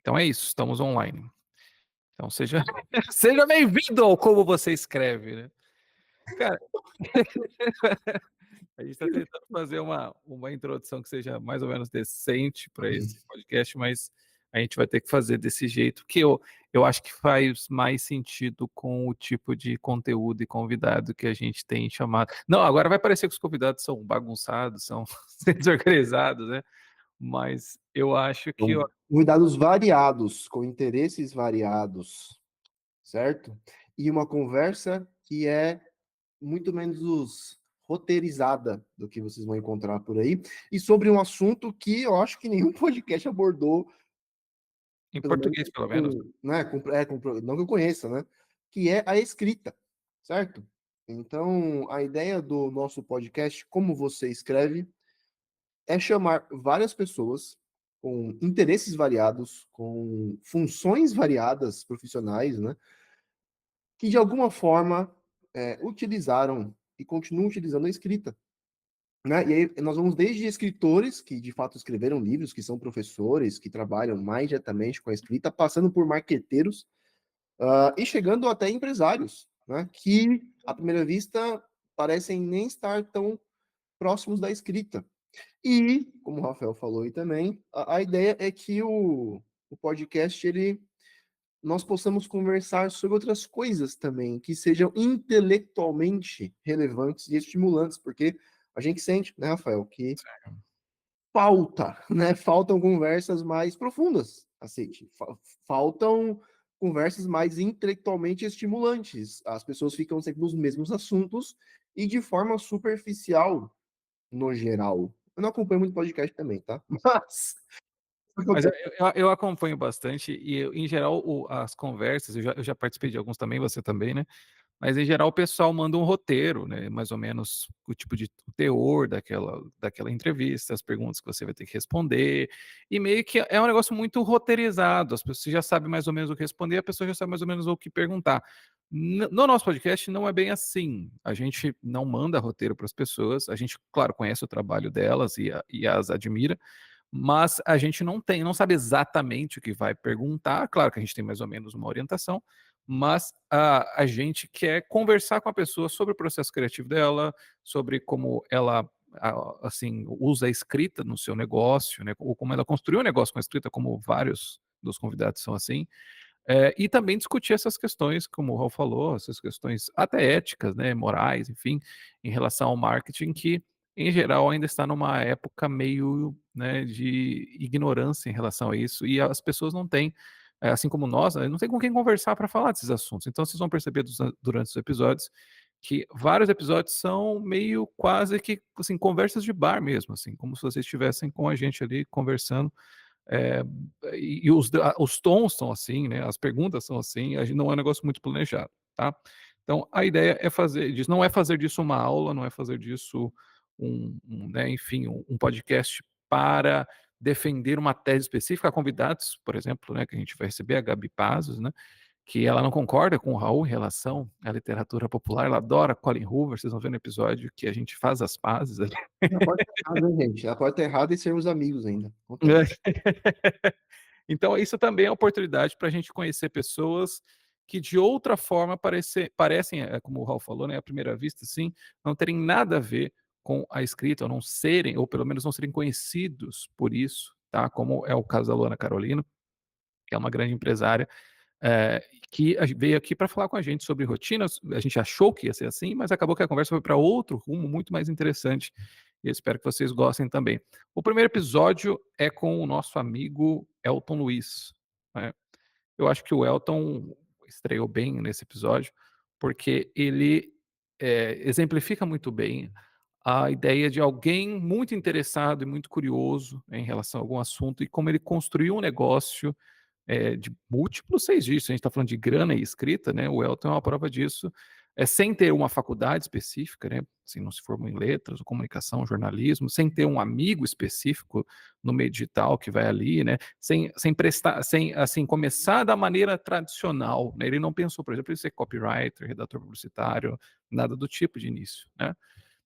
Então é isso, estamos online. Então seja seja bem-vindo ao Como Você Escreve, né. Cara, a gente está tentando fazer uma introdução que seja mais ou menos decente para esse podcast, mas a gente vai ter que fazer desse jeito, que eu acho que faz mais sentido com o tipo de conteúdo e convidado que a gente tem chamado. Não, agora vai parecer que os convidados são bagunçados, são desorganizados, né, mas eu acho que Então, convidados variados, com interesses variados, certo? E uma conversa que é muito menos roteirizada do que vocês vão encontrar por aí, e sobre um assunto que eu acho que nenhum podcast abordou, em pelo menos português pelo menos. né, não que eu conheça, né? Que é a escrita, certo? Então, a ideia do nosso podcast, Como Você Escreve, é chamar várias pessoas com interesses variados, com funções variadas profissionais, né, que de alguma forma utilizaram e continuam utilizando a escrita. Né? E aí nós vamos desde escritores que de fato escreveram livros, que são professores, que trabalham mais diretamente com a escrita, passando por marqueteiros, e chegando até empresários, né, que à primeira vista parecem nem estar tão próximos da escrita. E, como o Rafael falou aí também, a ideia é que o podcast, nós possamos conversar sobre outras coisas também, que sejam intelectualmente relevantes e estimulantes, porque a gente sente, né, Rafael, que falta, né, faltam conversas mais profundas, aceite, faltam conversas mais intelectualmente estimulantes. As pessoas ficam sempre nos mesmos assuntos e de forma superficial, no geral. Eu não acompanho muito podcast também, tá? Mas Mas eu acompanho bastante e eu, em geral, as conversas, eu já participei de alguns também, você também, né, mas em geral o pessoal manda um roteiro, né, mais ou menos o tipo de o teor daquela entrevista, as perguntas que você vai ter que responder, e meio que é um negócio muito roteirizado, as pessoas já sabem mais ou menos o que responder, a pessoa já sabe mais ou menos o que perguntar. No nosso podcast não é bem assim, a gente não manda roteiro para as pessoas, a gente, claro, conhece o trabalho delas e as admira, mas a gente não sabe exatamente o que vai perguntar. Claro que a gente tem mais ou menos uma orientação, mas a gente quer conversar com a pessoa sobre o processo criativo dela, sobre como ela, assim, usa a escrita no seu negócio, né, ou como ela construiu o negócio com a escrita, como vários dos convidados são assim. E também discutir essas questões, como o Raul falou, essas questões até éticas, né, morais, enfim, em relação ao marketing, que, em geral, ainda está numa época meio, né, de ignorância em relação a isso, e as pessoas não têm, assim como nós, né, não tem com quem conversar para falar desses assuntos. Então vocês vão perceber durante os episódios, que vários episódios são meio quase que, assim, conversas de bar mesmo, assim, como se vocês estivessem com a gente ali conversando, é, e os tons são assim, né, as perguntas são assim, a gente não é um negócio muito planejado, tá. Então a ideia é fazer disso, não é fazer disso uma aula, não é fazer disso né, enfim, um podcast para defender uma tese específica. Há convidados, por exemplo, né, que a gente vai receber, a Gabi Pazos, né, que ela não concorda com o Raul em relação à literatura popular, ela adora Colin Hoover, vocês vão ver no episódio que a gente faz as pazes ali. ela pode estar errada, hein, gente? Ela pode estar errada e sermos amigos ainda. Acontece. Então, isso também é oportunidade para a gente conhecer pessoas que de outra forma parecem, como o Raul falou, né, à primeira vista, sim, não terem nada a ver com a escrita, ou não serem, ou pelo menos não serem conhecidos por isso, tá? Como é o caso da Luana Carolina, que é uma grande empresária, que veio aqui para falar com a gente sobre rotinas. A gente achou que ia ser assim, mas acabou que a conversa foi para outro rumo muito mais interessante. E eu espero que vocês gostem também. O primeiro episódio é com o nosso amigo Elton Luiz, né? Eu acho que o Elton estreou bem nesse episódio, porque ele exemplifica muito bem a ideia de alguém muito interessado e muito curioso em relação a algum assunto e como ele construiu um negócio de múltiplos 6 dígitos. A gente está falando de grana e escrita, né, o Elton é uma prova disso, sem ter uma faculdade específica, né, assim, não se formou em letras, ou comunicação, jornalismo, sem ter um amigo específico no meio digital que vai ali, né, sem prestar, sem, assim, começar da maneira tradicional, né, ele não pensou, por exemplo, em ser copywriter, redator publicitário, nada do tipo de início, né,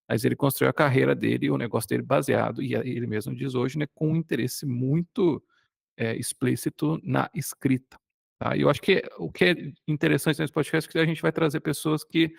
mas ele construiu a carreira dele, o negócio dele baseado, e ele mesmo diz hoje, né, com um interesse muito explícito na escrita, tá. E eu acho que o que é interessante nesse podcast é que a gente vai trazer pessoas que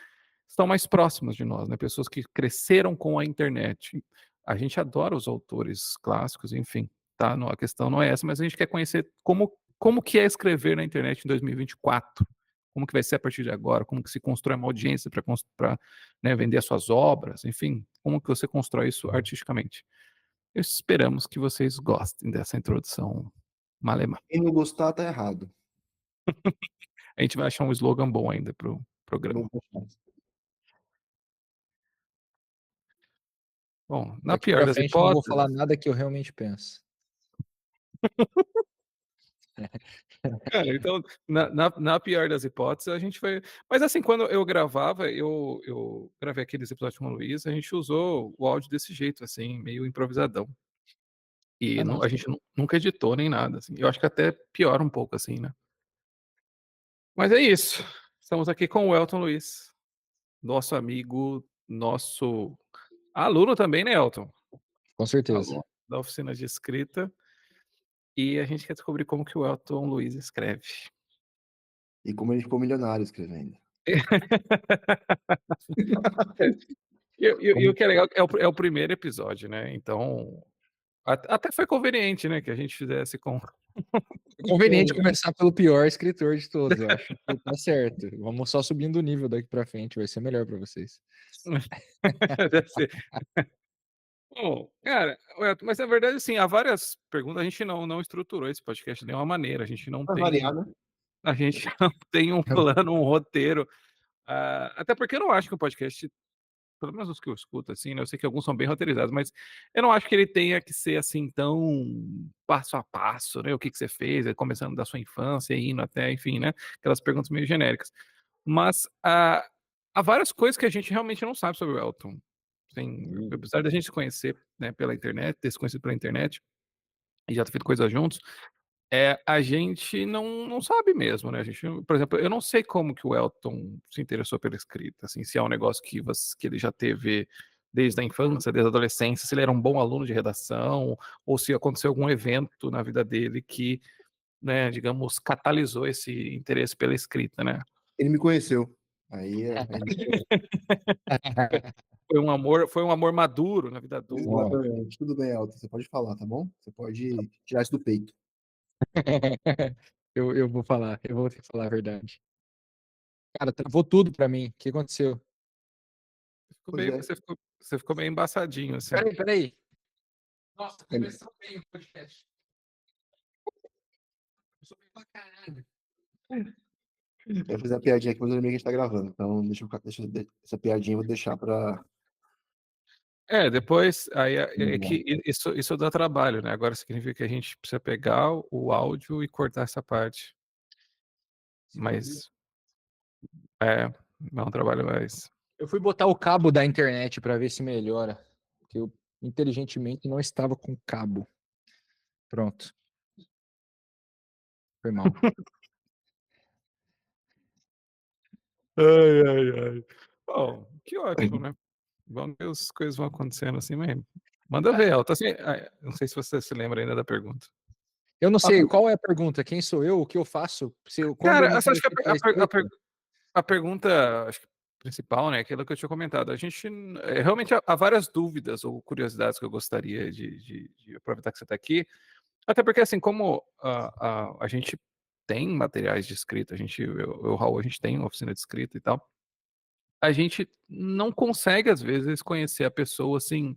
estão mais próximas de nós, né, pessoas que cresceram com a internet. A gente adora os autores clássicos, enfim, tá, não, a questão não é essa, mas a gente quer conhecer como que é escrever na internet em 2024, como que vai ser a partir de agora, como que se constrói uma audiência para, né, vender as suas obras, enfim, como que você constrói isso artisticamente. Esperamos que vocês gostem dessa introdução malemar. Quem não gostar tá errado. A gente vai achar um slogan bom ainda para o programa. Vamos continuar. Bom, na Daqui pior pra das frente não vou falar hipóteses, nada que eu realmente penso. cara, então, na pior das hipóteses, a gente vai, mas assim, quando eu gravava, eu gravei aqueles episódios com o Luiz, a gente usou o áudio desse jeito, assim, meio improvisadão. E Ah, não, a nossa. gente nunca editou nem nada, assim. Eu acho que até piora um pouco, assim, né. Mas é isso, estamos aqui com o Elton Luiz, nosso amigo, nosso aluno também, né, Elton? Com certeza. Aluno da oficina de escrita, e a gente quer descobrir como que o Elton Luiz escreve. E como ele ficou milionário escrevendo. E o que é legal é o primeiro episódio, né, então até foi conveniente, né, que a gente fizesse com É conveniente começar pelo pior escritor de todos, eu acho que tá certo. Vamos só subindo o nível daqui pra frente, vai ser melhor pra vocês. deve ser. Bom, cara, Elton, mas na verdade, assim, há várias perguntas, a gente não estruturou esse podcast de nenhuma maneira, Pra variar, né? a gente não tem um plano, um roteiro, até porque eu não acho que o podcast, pelo menos os que eu escuto, assim, né, eu sei que alguns são bem roteirizados, mas eu não acho que ele tenha que ser, assim, tão passo a passo, né, o que que você fez, começando da sua infância, indo até, enfim, né, aquelas perguntas meio genéricas. Mas, há várias coisas que a gente realmente não sabe sobre o Elton. Assim, apesar da gente se conhecer, né, pela internet, ter se conhecido pela internet, e já ter feito coisas juntos, a gente não sabe mesmo, né, a gente por exemplo, eu não sei como que o Elton se interessou pela escrita, assim, se é um negócio que ele já teve desde a infância, desde a adolescência, se ele era um bom aluno de redação, ou se aconteceu algum evento na vida dele que, né, digamos, catalisou esse interesse pela escrita, né. Ele me conheceu. Aí Foi um amor maduro na vida adulta. exatamente. Tudo bem, Elton. Você pode falar, tá bom? Você pode tirar isso do peito. Eu vou falar, eu vou ter que falar a verdade. Cara, travou tudo pra mim. O que aconteceu? Pois é. Você ficou meio embaçadinho, assim. Espera aí. Nossa, Ele- começou bem o podcast. Começou bem pra caralho. Eu fiz a piadinha aqui, mas eu lembrei que a gente tá gravando. Então, essa piadinha eu vou deixar pra. Depois, aí é que isso dá trabalho, né, agora significa que a gente precisa pegar o áudio e cortar essa parte. Mas é um trabalho mais. Eu fui botar o cabo da internet pra ver se melhora. Porque eu, inteligentemente, não estava com cabo. Pronto. Foi mal. Ai, ai, ai. Bom, que ótimo, né. Vamos ver as coisas vão acontecendo assim mesmo. Manda ver, Elton, assim, não sei se você se lembra ainda da pergunta. Eu não Ah, sei, qual é a pergunta? Quem sou eu? O que eu faço? Quando eu Cara, me essa acho que interessei pela escrita? a pergunta, acho que principal, né, aquilo que eu tinha comentado, a gente realmente há várias dúvidas ou curiosidades que eu gostaria de aproveitar que você está aqui, até porque, assim, como a gente tem materiais de escrita, eu e o Raul, a gente tem uma oficina de escrita e tal, a gente não consegue, às vezes, conhecer a pessoa, assim,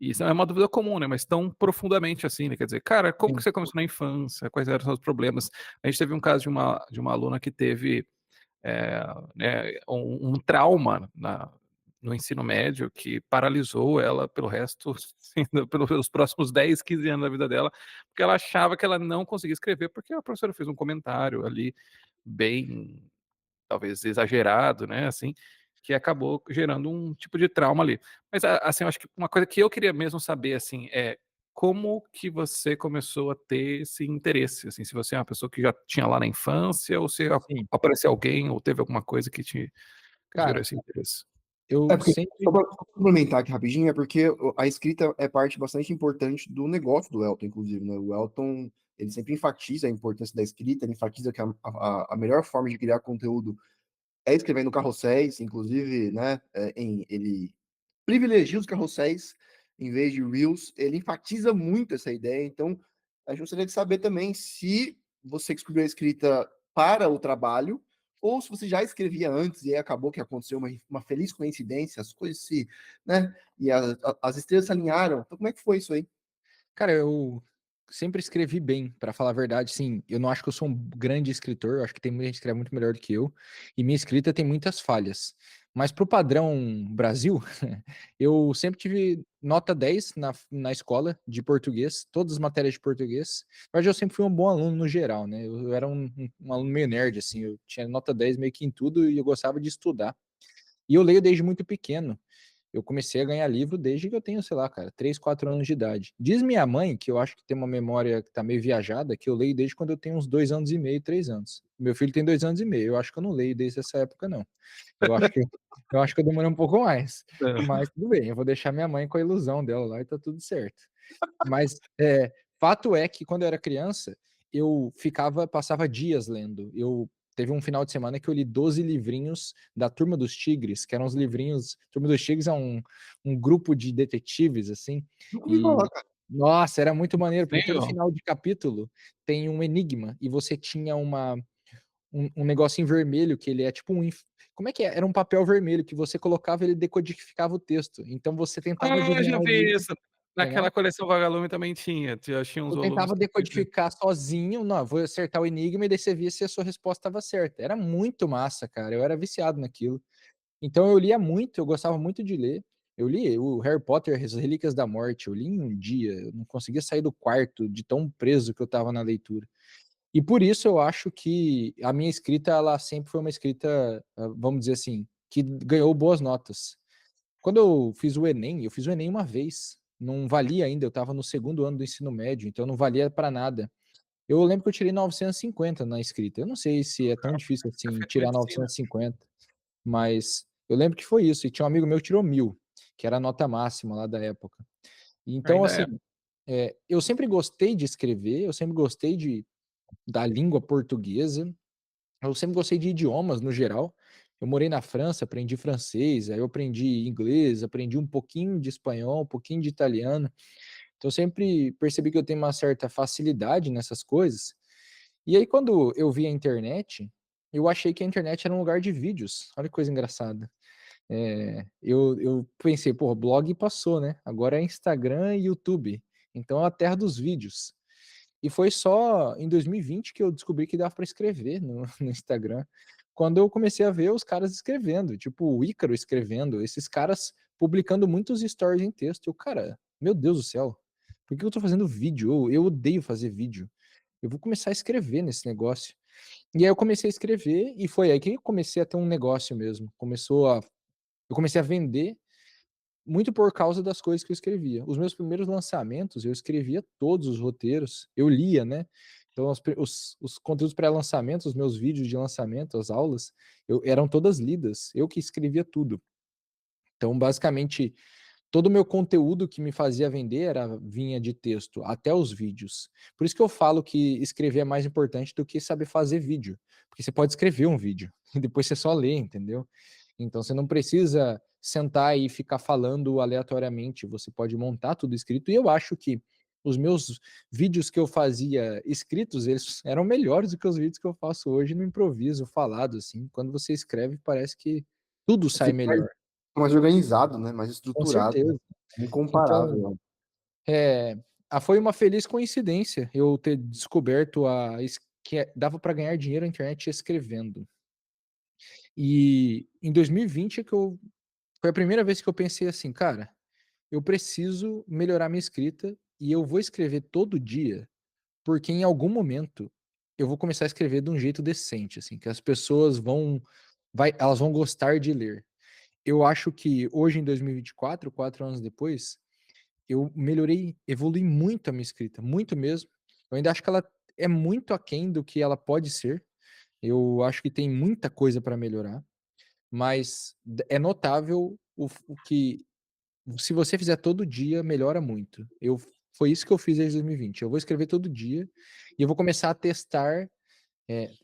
e isso é uma dúvida comum, né, mas tão profundamente assim, né, quer dizer, cara, como que Sim. você começou na infância, quais eram os seus problemas? A gente teve um caso de uma aluna que teve né, um trauma no ensino médio que paralisou ela pelo resto, assim, pelos próximos 10, 15 anos da vida dela, porque ela achava que ela não conseguia escrever, porque a professora fez um comentário ali bem, talvez exagerado, né, assim, que acabou gerando um tipo de trauma ali. Mas, assim, eu acho que uma coisa que eu queria mesmo saber, assim, é como que você começou a ter esse interesse, assim, se você é uma pessoa que já tinha lá na infância ou se Sim. apareceu alguém ou teve alguma coisa que te gerou Cara, esse interesse? Eu É porque, sempre. só pra complementar aqui rapidinho, é porque a escrita é parte bastante importante do negócio do Elton, inclusive, né? O Elton, ele sempre enfatiza a importância da escrita, ele enfatiza que a melhor forma de criar conteúdo é escrevendo carrosséis, inclusive, né? Ele privilegia os carrosséis em vez de reels, ele enfatiza muito essa ideia, então a gente gostaria de saber também se você escreveu a escrita para o trabalho, ou se você já escrevia antes e aí acabou que aconteceu uma feliz coincidência, as coisas se, né, e as estrelas se alinharam. Então como é que foi isso aí? Cara, eu sempre escrevi bem, pra falar a verdade. Sim, eu não acho que eu sou um grande escritor, eu acho que tem muita gente que escreve muito melhor do que eu, e minha escrita tem muitas falhas. Mas pro padrão Brasil, eu sempre tive nota 10 na escola de português, todas as matérias de português. Mas eu sempre fui um bom aluno no geral, né? Eu era um aluno meio nerd, assim, eu tinha nota 10 meio que em tudo e eu gostava de estudar. E eu leio desde muito pequeno. Eu comecei a ganhar livro desde que eu tenho, sei lá, cara, 3, 4 anos de idade. Diz minha mãe, que eu acho que tem uma memória que tá meio viajada, que eu leio desde quando eu tenho uns 2 anos e meio, 3 anos. Meu filho tem 2 anos e meio. Eu acho que eu não leio desde essa época, não. Eu acho que eu acho que eu demorei um pouco mais. É. Mas tudo bem, eu vou deixar minha mãe com a ilusão dela lá e tá tudo certo. Mas fato é que quando eu era criança, passava dias lendo. Eu teve um final de semana que eu li 12 livrinhos da Turma dos Tigres, que eram os livrinhos. Turma dos Tigres é um grupo de detetives, assim, Nunca ouvi falar, e cara. nossa, era muito maneiro, porque todo Sério? final de capítulo tem um enigma, e você tinha um negocinho vermelho que ele é tipo como é que é? Era um papel vermelho que você colocava e ele decodificava o texto. Então você tentava Ah, já adivinhar o vi enigma, isso. legal? Naquela coleção Vagalume também tinha. Já tinha uns Eu volumes tentava que você. decodificar sozinho, não, vou acertar o enigma e daí você via se a sua resposta estava certa. Era muito massa, cara. Eu era viciado naquilo. Então eu lia muito, eu gostava muito de ler. Eu li o Harry Potter, As Relíquias da Morte. Eu li em um dia. Eu não conseguia sair do quarto de tão preso que eu estava na leitura. E por isso eu acho que a minha escrita, ela sempre foi uma escrita, vamos dizer assim, que ganhou boas notas. Quando eu fiz o Enem, eu fiz o Enem uma vez. Não valia ainda, eu estava no segundo ano do ensino médio, então não valia para nada. Eu lembro que eu tirei 950 na escrita. Eu não sei se é tão difícil Tinha assim feito tirar medicina. 950, mas eu lembro que foi isso. E tinha um amigo meu que tirou 1000, que era a nota máxima lá da época. Então, Ainda é. assim, eu sempre gostei de escrever, eu sempre gostei da língua portuguesa, eu sempre gostei de idiomas no geral. Eu morei na França, aprendi francês, aí eu aprendi inglês, aprendi um pouquinho de espanhol, um pouquinho de italiano. Então eu sempre percebi que eu tenho uma certa facilidade nessas coisas. E aí quando eu vi a internet, eu achei que a internet era um lugar de vídeos. Olha que coisa engraçada. Eu pensei, pô, blog passou, né? Agora é Instagram e YouTube. Então é a terra dos vídeos. E foi só em 2020 que eu descobri que dava para escrever no Instagram. Quando eu comecei a ver os caras escrevendo, tipo o Ícaro escrevendo, esses caras publicando muitos stories em texto. Eu, cara, meu Deus do céu, por que eu tô fazendo vídeo? Eu odeio fazer vídeo. Eu vou começar a escrever nesse negócio. E aí eu comecei a escrever e foi aí que eu comecei a ter um negócio mesmo. Eu comecei a vender muito por causa das coisas que eu escrevia. Os meus primeiros lançamentos, eu escrevia todos os roteiros, eu lia, né? Então, os conteúdos pré-lançamento, os meus vídeos de lançamento, as aulas, eram todas lidas. Eu que escrevia tudo. Então, basicamente, todo o meu conteúdo que me fazia vender vinha de texto, até os vídeos. Por isso que eu falo que escrever é mais importante do que saber fazer vídeo. Porque você pode escrever um vídeo e depois você só lê, entendeu? Então você não precisa sentar e ficar falando aleatoriamente, você pode montar tudo escrito. E eu acho que os meus vídeos que eu fazia escritos, eles eram melhores do que os vídeos que eu faço hoje no improviso, falado, assim. Quando você escreve, parece que tudo sai Fica melhor. mais organizado, né? Mais Com estruturado. certeza. É Então, incomparável. é, foi uma feliz coincidência eu ter descoberto que dava para ganhar dinheiro na internet escrevendo. E em 2020 foi a primeira vez que eu pensei assim, cara, eu preciso melhorar minha escrita e eu vou escrever todo dia, porque em algum momento eu vou começar a escrever de um jeito decente, assim, que as pessoas elas vão gostar de ler. Eu acho que hoje em 2024, 4 anos depois, eu melhorei, evolui muito a minha escrita, muito mesmo. Eu ainda acho que ela é muito aquém do que ela pode ser. Eu acho que tem muita coisa para melhorar, mas é notável o que se você fizer todo dia, melhora muito. Foi isso que eu fiz desde 2020. Eu vou escrever todo dia e eu vou começar a testar,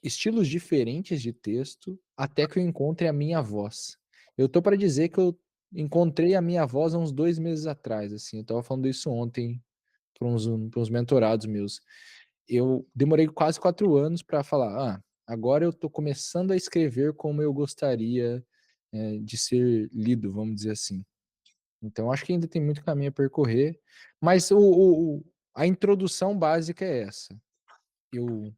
estilos diferentes de texto, até que eu encontre a minha voz. Eu tô para dizer que eu encontrei a minha voz há uns 2 meses atrás, assim, eu estava falando isso ontem para uns mentorados meus. Eu demorei quase 4 anos para falar: "Ah, agora eu tô começando a escrever como eu gostaria, de ser lido", vamos dizer assim. Então acho que ainda tem muito caminho a percorrer, mas a introdução básica é essa. Eu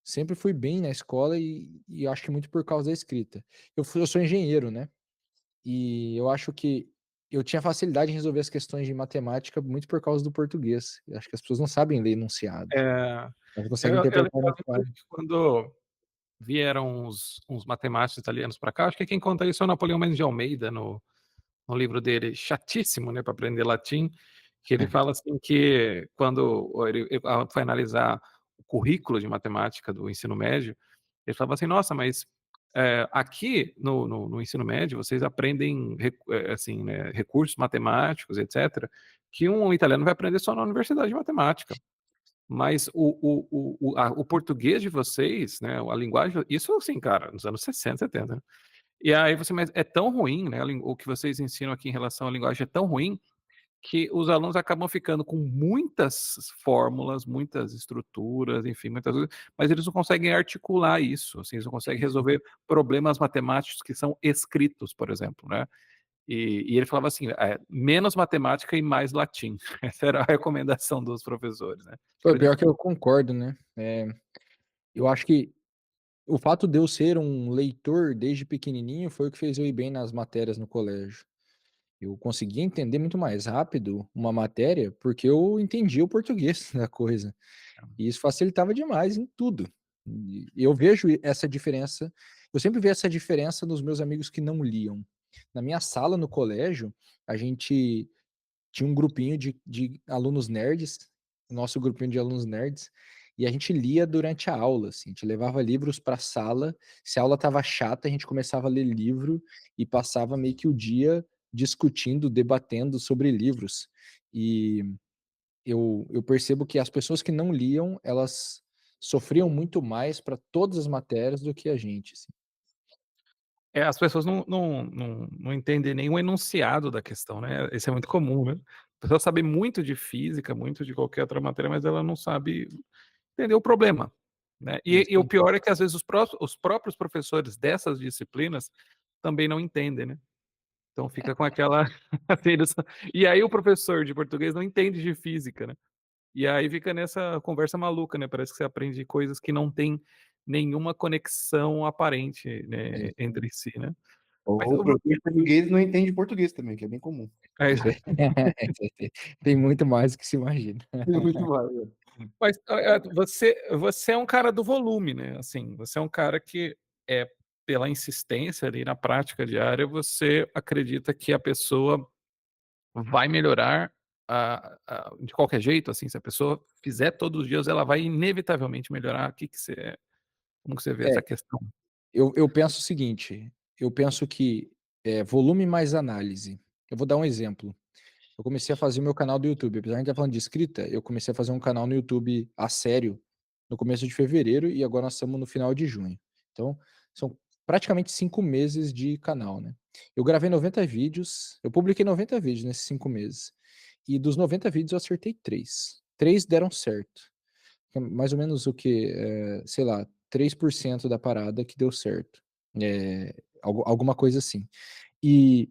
sempre fui bem na escola e acho que muito por causa da escrita. Eu sou engenheiro, né, e eu acho que eu tinha facilidade em resolver as questões de matemática muito por causa do português. Eu acho que as pessoas não sabem ler enunciado, É, elas conseguem eu interpretar lembro muito muito que quando vieram uns matemáticos italianos para cá, acho que quem conta isso é o Napoleão Mendes de Almeida, no livro dele, chatíssimo, né, para aprender latim, que ele fala assim que quando ele foi analisar o currículo de matemática do ensino médio, ele falava assim: "Nossa, mas, aqui no ensino médio vocês aprendem assim, né, recursos matemáticos, etcétera, que um italiano vai aprender só na universidade de matemática. Mas o português de vocês, né, a linguagem", isso assim, cara, nos anos 60, 70, né. E aí você: "Mas é tão ruim, né, o que vocês ensinam aqui em relação à linguagem é tão ruim, que os alunos acabam ficando com muitas fórmulas, muitas estruturas, enfim, muitas coisas, mas eles não conseguem articular isso, assim, eles não conseguem resolver problemas matemáticos que são escritos, por exemplo, né". E ele falava assim, menos matemática e mais latim. Essa era a recomendação dos professores, né. Pô, pior Acredito que eu concordo, né. Eu acho que o fato de eu ser um leitor desde pequenininho foi o que fez eu ir bem nas matérias no colégio. Eu conseguia entender muito mais rápido uma matéria, porque eu entendia o português da coisa. E isso facilitava demais em tudo. E eu vejo essa diferença, eu sempre vi essa diferença nos meus amigos que não liam. Na minha sala no colégio, a gente tinha um grupinho de alunos nerds, nosso grupinho de alunos nerds, e a gente lia durante a aula, assim, a gente levava livros para a sala, se a aula estava chata, a gente começava a ler livro e passava meio que o dia discutindo, debatendo sobre livros. E eu percebo que as pessoas que não liam, elas sofriam muito mais para todas as matérias do que a gente, assim. as pessoas não entendem nem o enunciado da questão, né, isso é muito comum, né. A pessoa sabe muito de física, muito de qualquer outra matéria, mas ela não sabe entender o problema, né. E o Sim. pior é que às vezes os próprios professores dessas disciplinas também não entendem, né. Então fica com aquela assim, e aí o professor de português não entende de física, né. E aí fica nessa conversa maluca, né, parece que você aprende coisas que não têm nenhuma conexão aparente, né, Sim. entre si, né. Mas Ou o professor de português não entende português também, que é bem comum. é, Tem muito mais do que se imagina. É muito mais, né. mas, você é um cara do volume, né, assim, você é um cara que, pela insistência ali na prática diária, você acredita que a pessoa vai melhorar de qualquer jeito, assim, se a pessoa fizer todos os dias, ela vai inevitavelmente melhorar. Como que você vê É, essa questão? eu penso o seguinte, eu penso que, volume mais análise. Eu vou dar um exemplo. Eu comecei a fazer o meu canal do YouTube, apesar de a gente estar falando de escrita, eu comecei a fazer um canal no YouTube a sério no começo de fevereiro e agora nós estamos no final de junho. Então, são praticamente 5 meses de canal, né. Eu gravei 90 vídeos, eu publiquei 90 vídeos nesses 5 meses, e dos 90 vídeos eu acertei 3. 3 deram certo. Que é mais ou menos o quê? Sei lá, 3% da parada que deu certo. Alguma coisa assim. E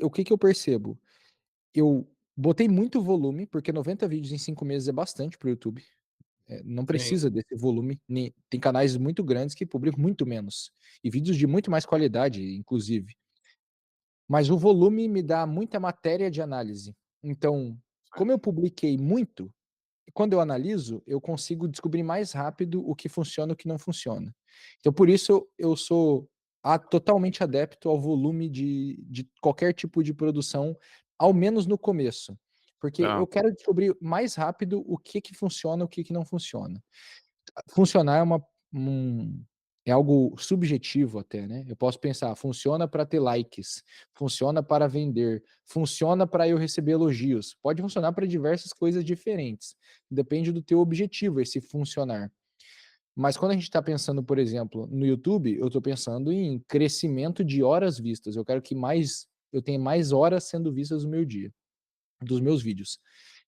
o que que eu percebo? Eu botei muito volume, porque 90 vídeos em 5 meses é bastante para o YouTube, não Sim, precisa desse volume, tem canais muito grandes que publicam muito menos, e vídeos de muito mais qualidade, inclusive. Mas o volume me dá muita matéria de análise. Então, como eu publiquei muito, quando eu analiso, eu consigo descobrir mais rápido o que funciona e o que não funciona. Então, por isso, eu sou totalmente adepto ao volume de qualquer tipo de produção, ao menos no começo. Porque tá. eu quero descobrir mais rápido o que que funciona, o que que não funciona. Funcionar é é algo subjetivo até, né? Eu posso pensar, funciona para ter likes, funciona para vender, funciona para eu receber elogios. Pode funcionar para diversas coisas diferentes. Depende do teu objetivo esse funcionar. Mas quando a gente está pensando, por exemplo, no YouTube, eu estou pensando em crescimento de horas vistas. Eu quero que eu tenha mais horas sendo vistas no meu dia, dos meus vídeos.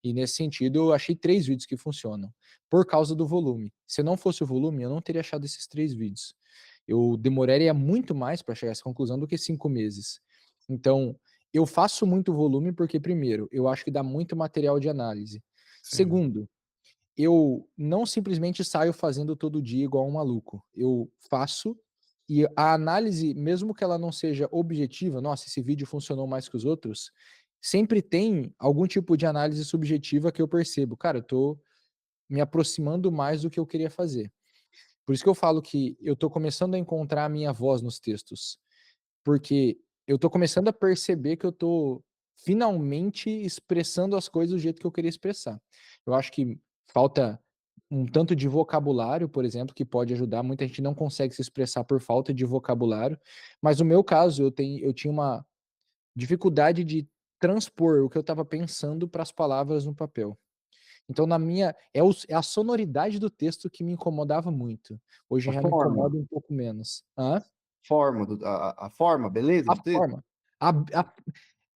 E nesse sentido, eu achei 3 vídeos que funcionam, por causa do volume. Se não fosse o volume, eu não teria achado esses 3 vídeos. Eu demoraria muito mais para chegar a essa conclusão do que 5 meses. Então, eu faço muito volume porque, primeiro, eu acho que dá muito material de análise. Sim, Segundo, eu não simplesmente saio fazendo todo dia igual um maluco. Eu faço e a análise, mesmo que ela não seja objetiva, nossa, esse vídeo funcionou mais que os outros, sempre tem algum tipo de análise subjetiva que eu percebo. Cara, eu tô me aproximando mais do que eu queria fazer. Por isso que eu falo que eu tô começando a encontrar a minha voz nos textos, porque eu tô começando a perceber que eu tô finalmente expressando as coisas do jeito que eu queria expressar. Eu acho que falta um tanto de vocabulário, por exemplo, que pode ajudar. Muita gente não consegue se expressar por falta de vocabulário, mas no meu caso, eu tinha uma dificuldade de transpor o que eu estava pensando para as palavras no papel. Então, na minha. É a sonoridade do texto que me incomodava muito. Hoje A já me forma, incomoda um pouco menos. Hã? a forma, beleza A do texto? forma. A, a,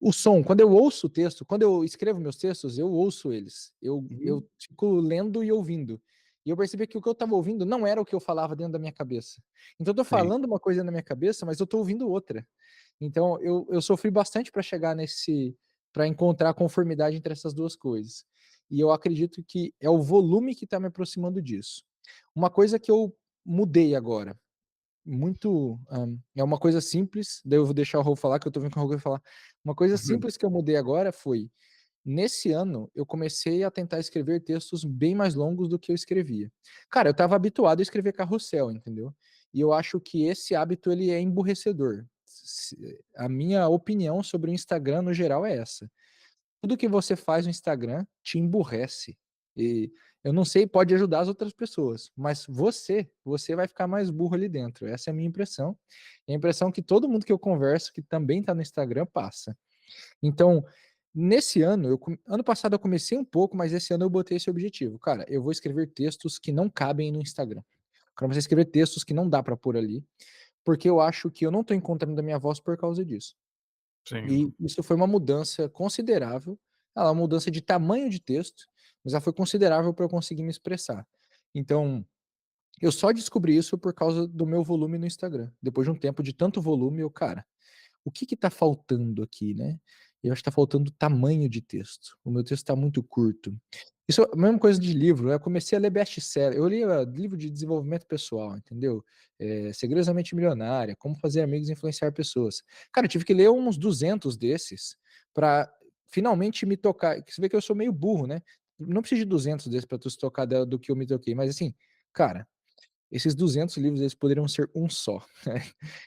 o som, quando eu ouço o texto, quando eu escrevo meus textos, eu ouço eles. Eu Uhum. fico lendo e ouvindo. E eu percebi que o que eu estava ouvindo não era o que eu falava dentro da minha cabeça. Então eu tô sim. falando uma coisa na minha cabeça, mas eu tô ouvindo outra. Então eu sofri bastante para chegar para encontrar a conformidade entre essas duas coisas. E eu acredito que é o volume que está me aproximando disso. Uma coisa que eu mudei agora, muito. É uma coisa simples, daí eu vou deixar o Rô falar, que eu tô vendo que o Rô vai falar. Uma coisa simples que eu mudei agora foi, nesse ano, eu comecei a tentar escrever textos bem mais longos do que eu escrevia. Cara, eu estava habituado a escrever carrossel, entendeu? E eu acho que esse hábito, ele é emburrecedor. A minha opinião sobre o Instagram, no geral, é essa. Tudo que você faz no Instagram te emburrece. E eu não sei, pode ajudar as outras pessoas, mas você vai ficar mais burro ali dentro. Essa é a minha impressão. É a impressão que todo mundo que eu converso, que também está no Instagram, passa. Então, nesse ano, ano passado eu comecei um pouco, mas esse ano eu botei esse objetivo. Cara, eu vou escrever textos que não cabem no Instagram. Eu comecei a escrever textos que não dá para pôr ali, porque eu acho que eu não estou encontrando a minha voz por causa disso. Sim, E isso foi uma mudança considerável, ela é uma mudança de tamanho de texto, mas ela foi considerável para eu conseguir me expressar. Então, eu só descobri isso por causa do meu volume no Instagram. Depois de um tempo de tanto volume, cara, o que que tá faltando aqui, né? Eu acho que tá faltando tamanho de texto. O meu texto tá muito curto. Isso é a mesma coisa de livro. Eu comecei a ler best-seller. Eu li livro de desenvolvimento pessoal, entendeu? Segredos da Mente Milionária, Como Fazer Amigos e Influenciar Pessoas. Cara, eu tive que ler uns 200 desses para finalmente me tocar. Você vê que eu sou meio burro, né? Não preciso de 200 desses para tu se tocar do que eu me toquei, mas assim, cara, esses 200 livros eles poderiam ser um só, né?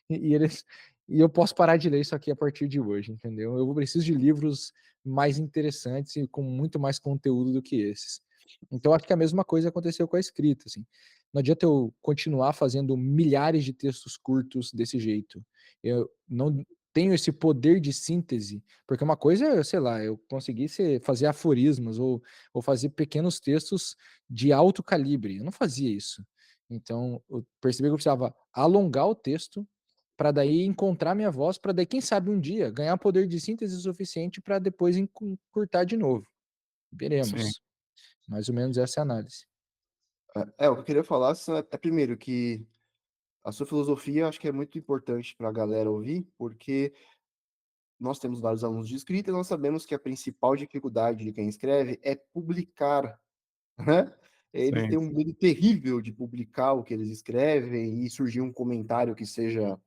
E eles e eu posso parar de ler isso aqui a partir de hoje, entendeu? Eu preciso de livros mais interessantes e com muito mais conteúdo do que esses. Então acho que a mesma coisa aconteceu com a escrita, assim. Não adianta eu continuar fazendo milhares de textos curtos desse jeito. Eu não tenho esse poder de síntese, porque uma coisa é, sei lá, eu conseguir fazer aforismos ou fazer pequenos textos de alto calibre. Eu não fazia isso. Então, eu percebi que eu precisava alongar o texto para daí encontrar minha voz, para daí, quem sabe, um dia ganhar poder de síntese suficiente para depois encurtar de novo. sim, Veremos. Mais ou menos essa é a análise. O que eu queria falar primeiro que a sua filosofia eu acho que é muito importante para a galera ouvir, porque nós temos vários alunos de escrita e nós sabemos que a principal dificuldade de quem escreve é publicar, né? Eles sim. têm um medo terrível de publicar o que eles escrevem e surgir um comentário que seja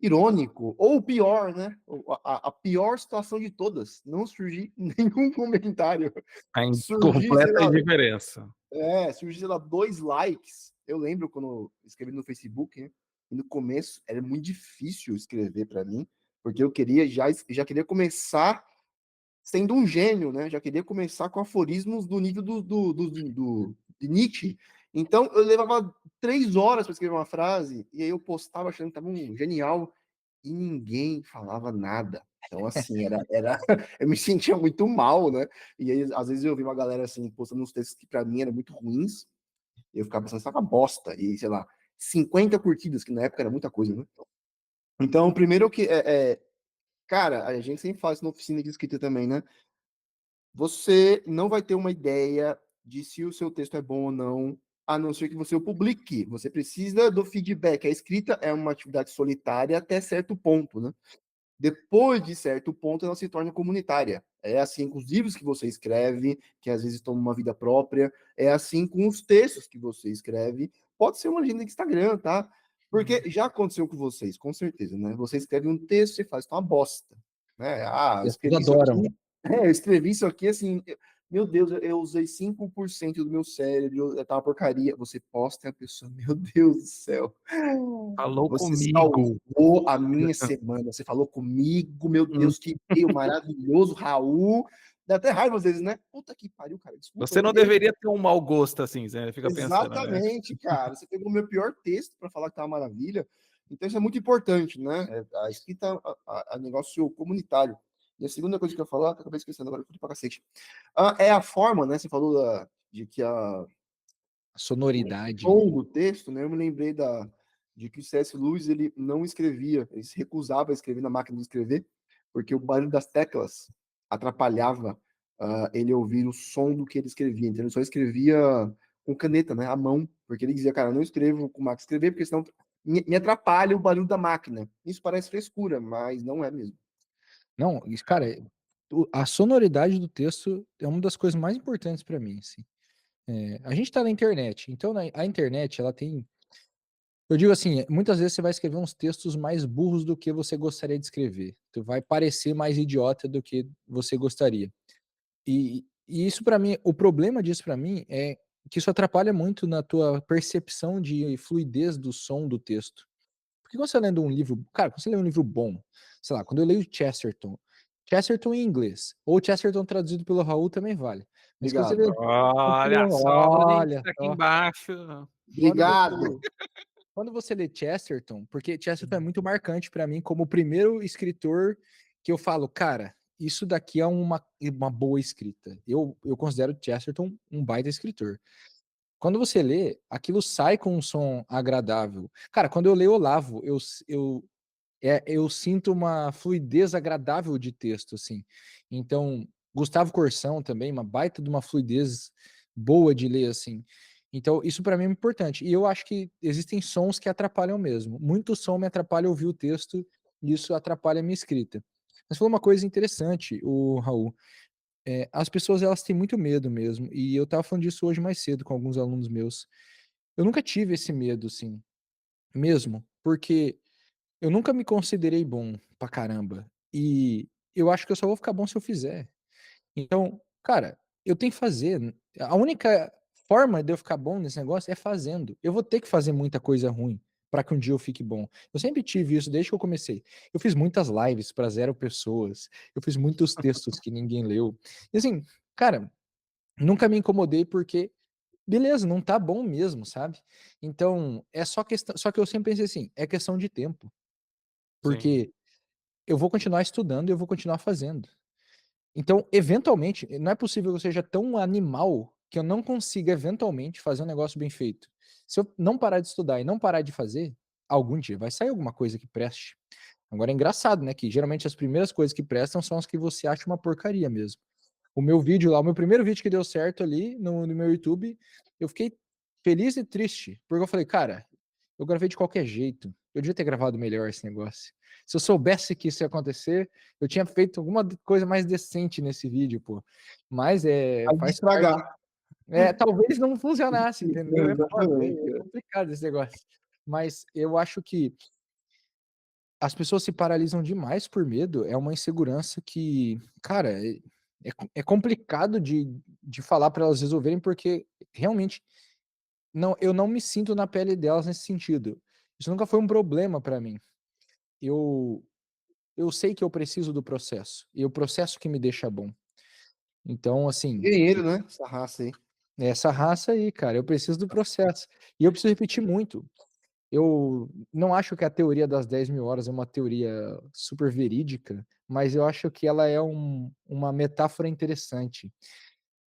irônico, ou pior, né? A pior situação de todas, não surgir nenhum comentário. A Surgir, sei completa lá, indiferença. surgir, sei lá, 2 likes. Eu lembro quando eu escrevi no Facebook, né? E no começo era muito difícil escrever para mim, porque eu queria já queria começar sendo um gênio, né? Já queria começar com aforismos do nível de Nietzsche. Então eu levava 3 horas para escrever uma frase, e aí eu postava achando que estava genial, e ninguém falava nada. Então, assim, eu me sentia muito mal, né? E aí, às vezes, eu vi uma galera, assim, postando uns textos que para mim eram muito ruins, e eu ficava pensando, isso é uma bosta. E, sei lá, 50 curtidas, que na época era muita coisa, né? Então, primeiro que cara, a gente sempre faz isso na oficina de escrita também, né? Você não vai ter uma ideia de se o seu texto é bom ou não, a não ser que você o publique. Você precisa do feedback. A escrita é uma atividade solitária até certo ponto, né? Depois de certo ponto, ela se torna comunitária. É assim com os livros que você escreve, que às vezes tomam uma vida própria. É assim com os textos que você escreve. Pode ser uma legenda de Instagram, tá? Porque já aconteceu com vocês, com certeza, né? Você escreve um texto e faz, tá uma bosta. Né? Ah, eu E as pessoas escrevi isso adoram. aqui. Eu escrevi isso aqui assim. Meu Deus, eu usei 5% do meu cérebro, tá uma porcaria. Você posta e a pessoa, meu Deus do céu. Falou Você comigo. salvou a minha semana. Você falou comigo, meu Hum. Deus, que e-mail maravilhoso, Raul. Dá até raiva às vezes, né? Puta que pariu, cara. Desculpa, Você eu não queria. deveria ter um mau gosto assim, você fica pensando, né? Exatamente, cara. Você pegou o meu pior texto para falar que tá uma maravilha. Então isso é muito importante, né? A escrita é negócio comunitário. E a segunda coisa que eu ia falar, que eu acabei esquecendo agora, eu fui pra cacete. É a forma, né? Você falou de que o Sonoridade. tom do texto, né? Eu me lembrei de que o C.S. Lewis ele não escrevia, ele se recusava a escrever na máquina de escrever, porque o barulho das teclas atrapalhava ele ouvir o som do que ele escrevia. Então ele só escrevia com caneta, né? À mão, porque ele dizia, cara, eu não escrevo com máquina de escrever, porque senão me atrapalha o barulho da máquina. Isso parece frescura, mas não é mesmo. Não, isso, cara, a sonoridade do texto é uma das coisas mais importantes para mim, assim. A gente tá na internet, então a internet, ela tem. Eu digo assim, muitas vezes você vai escrever uns textos mais burros do que você gostaria de escrever. Tu vai parecer mais idiota do que você gostaria. E isso para mim, o problema disso para mim é que isso atrapalha muito na tua percepção de fluidez do som do texto. Porque quando você tá lendo um livro, cara, quando você lê um livro bom, sei lá, quando eu leio Chesterton em inglês, ou Chesterton traduzido pelo Raul também vale. Mas quando você lê, Obrigado. Olha só, o link olha tá aqui só, embaixo. quando Obrigado. quando você lê Chesterton, porque Chesterton é muito marcante para mim como o primeiro escritor que eu falo, cara, isso daqui é uma boa escrita. Eu considero Chesterton um baita escritor. Quando você lê, aquilo sai com um som agradável. Cara, quando eu leio Olavo, eu sinto uma fluidez agradável de texto, assim. Então, Gustavo Corsão também, uma baita de uma fluidez boa de ler, assim. Então, isso para mim é importante. E eu acho que existem sons que atrapalham mesmo. Muito som me atrapalha ouvir o texto e isso atrapalha a minha escrita. Mas foi uma coisa interessante, o Raul. As pessoas elas têm muito medo mesmo. E eu tava falando disso hoje mais cedo com alguns alunos meus. Eu nunca tive esse medo, assim, mesmo, porque eu nunca me considerei bom pra caramba. E eu acho que eu só vou ficar bom se eu fizer. Então, cara, eu tenho que fazer. A única forma de eu ficar bom nesse negócio é fazendo. Eu vou ter que fazer muita coisa ruim para que um dia eu fique bom. Eu sempre tive isso desde que eu comecei. Eu fiz muitas lives para 0 pessoas. Eu fiz muitos textos que ninguém leu. E assim, cara, nunca me incomodei porque beleza, não tá bom mesmo, sabe? Então, é só questão, só que eu sempre pensei assim, é questão de tempo, Sim. porque eu vou continuar estudando e eu vou continuar fazendo. Então, eventualmente, não é possível que eu seja tão animal que eu não consiga eventualmente fazer um negócio bem feito. Se eu não parar de estudar e não parar de fazer, algum dia vai sair alguma coisa que preste. Agora é engraçado, né, que geralmente as primeiras coisas que prestam são as que você acha uma porcaria mesmo. O meu vídeo lá, o meu primeiro vídeo que deu certo ali no meu YouTube, eu fiquei feliz e triste, porque eu falei, cara, eu gravei de qualquer jeito. Eu devia ter gravado melhor esse negócio. Se eu soubesse que isso ia acontecer, eu tinha feito alguma coisa mais decente nesse vídeo, pô. Mas Vai faz parte. estragar. Talvez não funcionasse, entendeu? É foda, Exatamente. é complicado esse negócio. Mas eu acho que as pessoas se paralisam demais por medo. É uma insegurança que, cara, é complicado de falar para elas resolverem, porque realmente não, eu não me sinto na pele delas nesse sentido. Isso nunca foi um problema para mim. Eu, eu sei que eu preciso do processo, e o processo que me deixa bom. Então, assim, Dinheiro, né? Essa raça aí. É essa raça aí, cara, eu preciso do processo. E eu preciso repetir muito. Eu não acho que a teoria das 10.000 horas é uma teoria super verídica, mas eu acho que ela é uma metáfora interessante.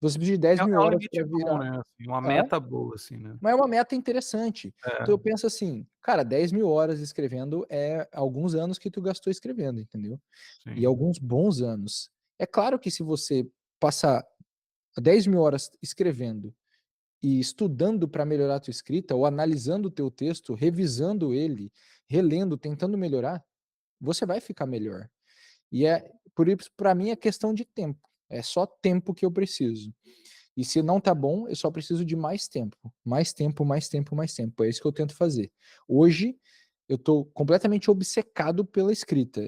Você precisa de dez É mil é um horas para limite bom, virar. né, assim, uma Hã? meta boa, assim, né. Mas é uma meta interessante. Então É, eu penso assim, cara, 10.000 horas escrevendo é alguns anos que tu gastou escrevendo, entendeu? E sim. alguns bons anos. É claro que se você passar 10.000 horas escrevendo e estudando para melhorar a tua escrita, ou analisando o teu texto, revisando ele, relendo, tentando melhorar, você vai ficar melhor. E é por isso, para mim é questão de tempo. É só tempo que eu preciso. E se não tá bom, eu só preciso de mais tempo. Mais tempo, mais tempo, mais tempo. É isso que eu tento fazer. Hoje, eu tô completamente obcecado pela escrita.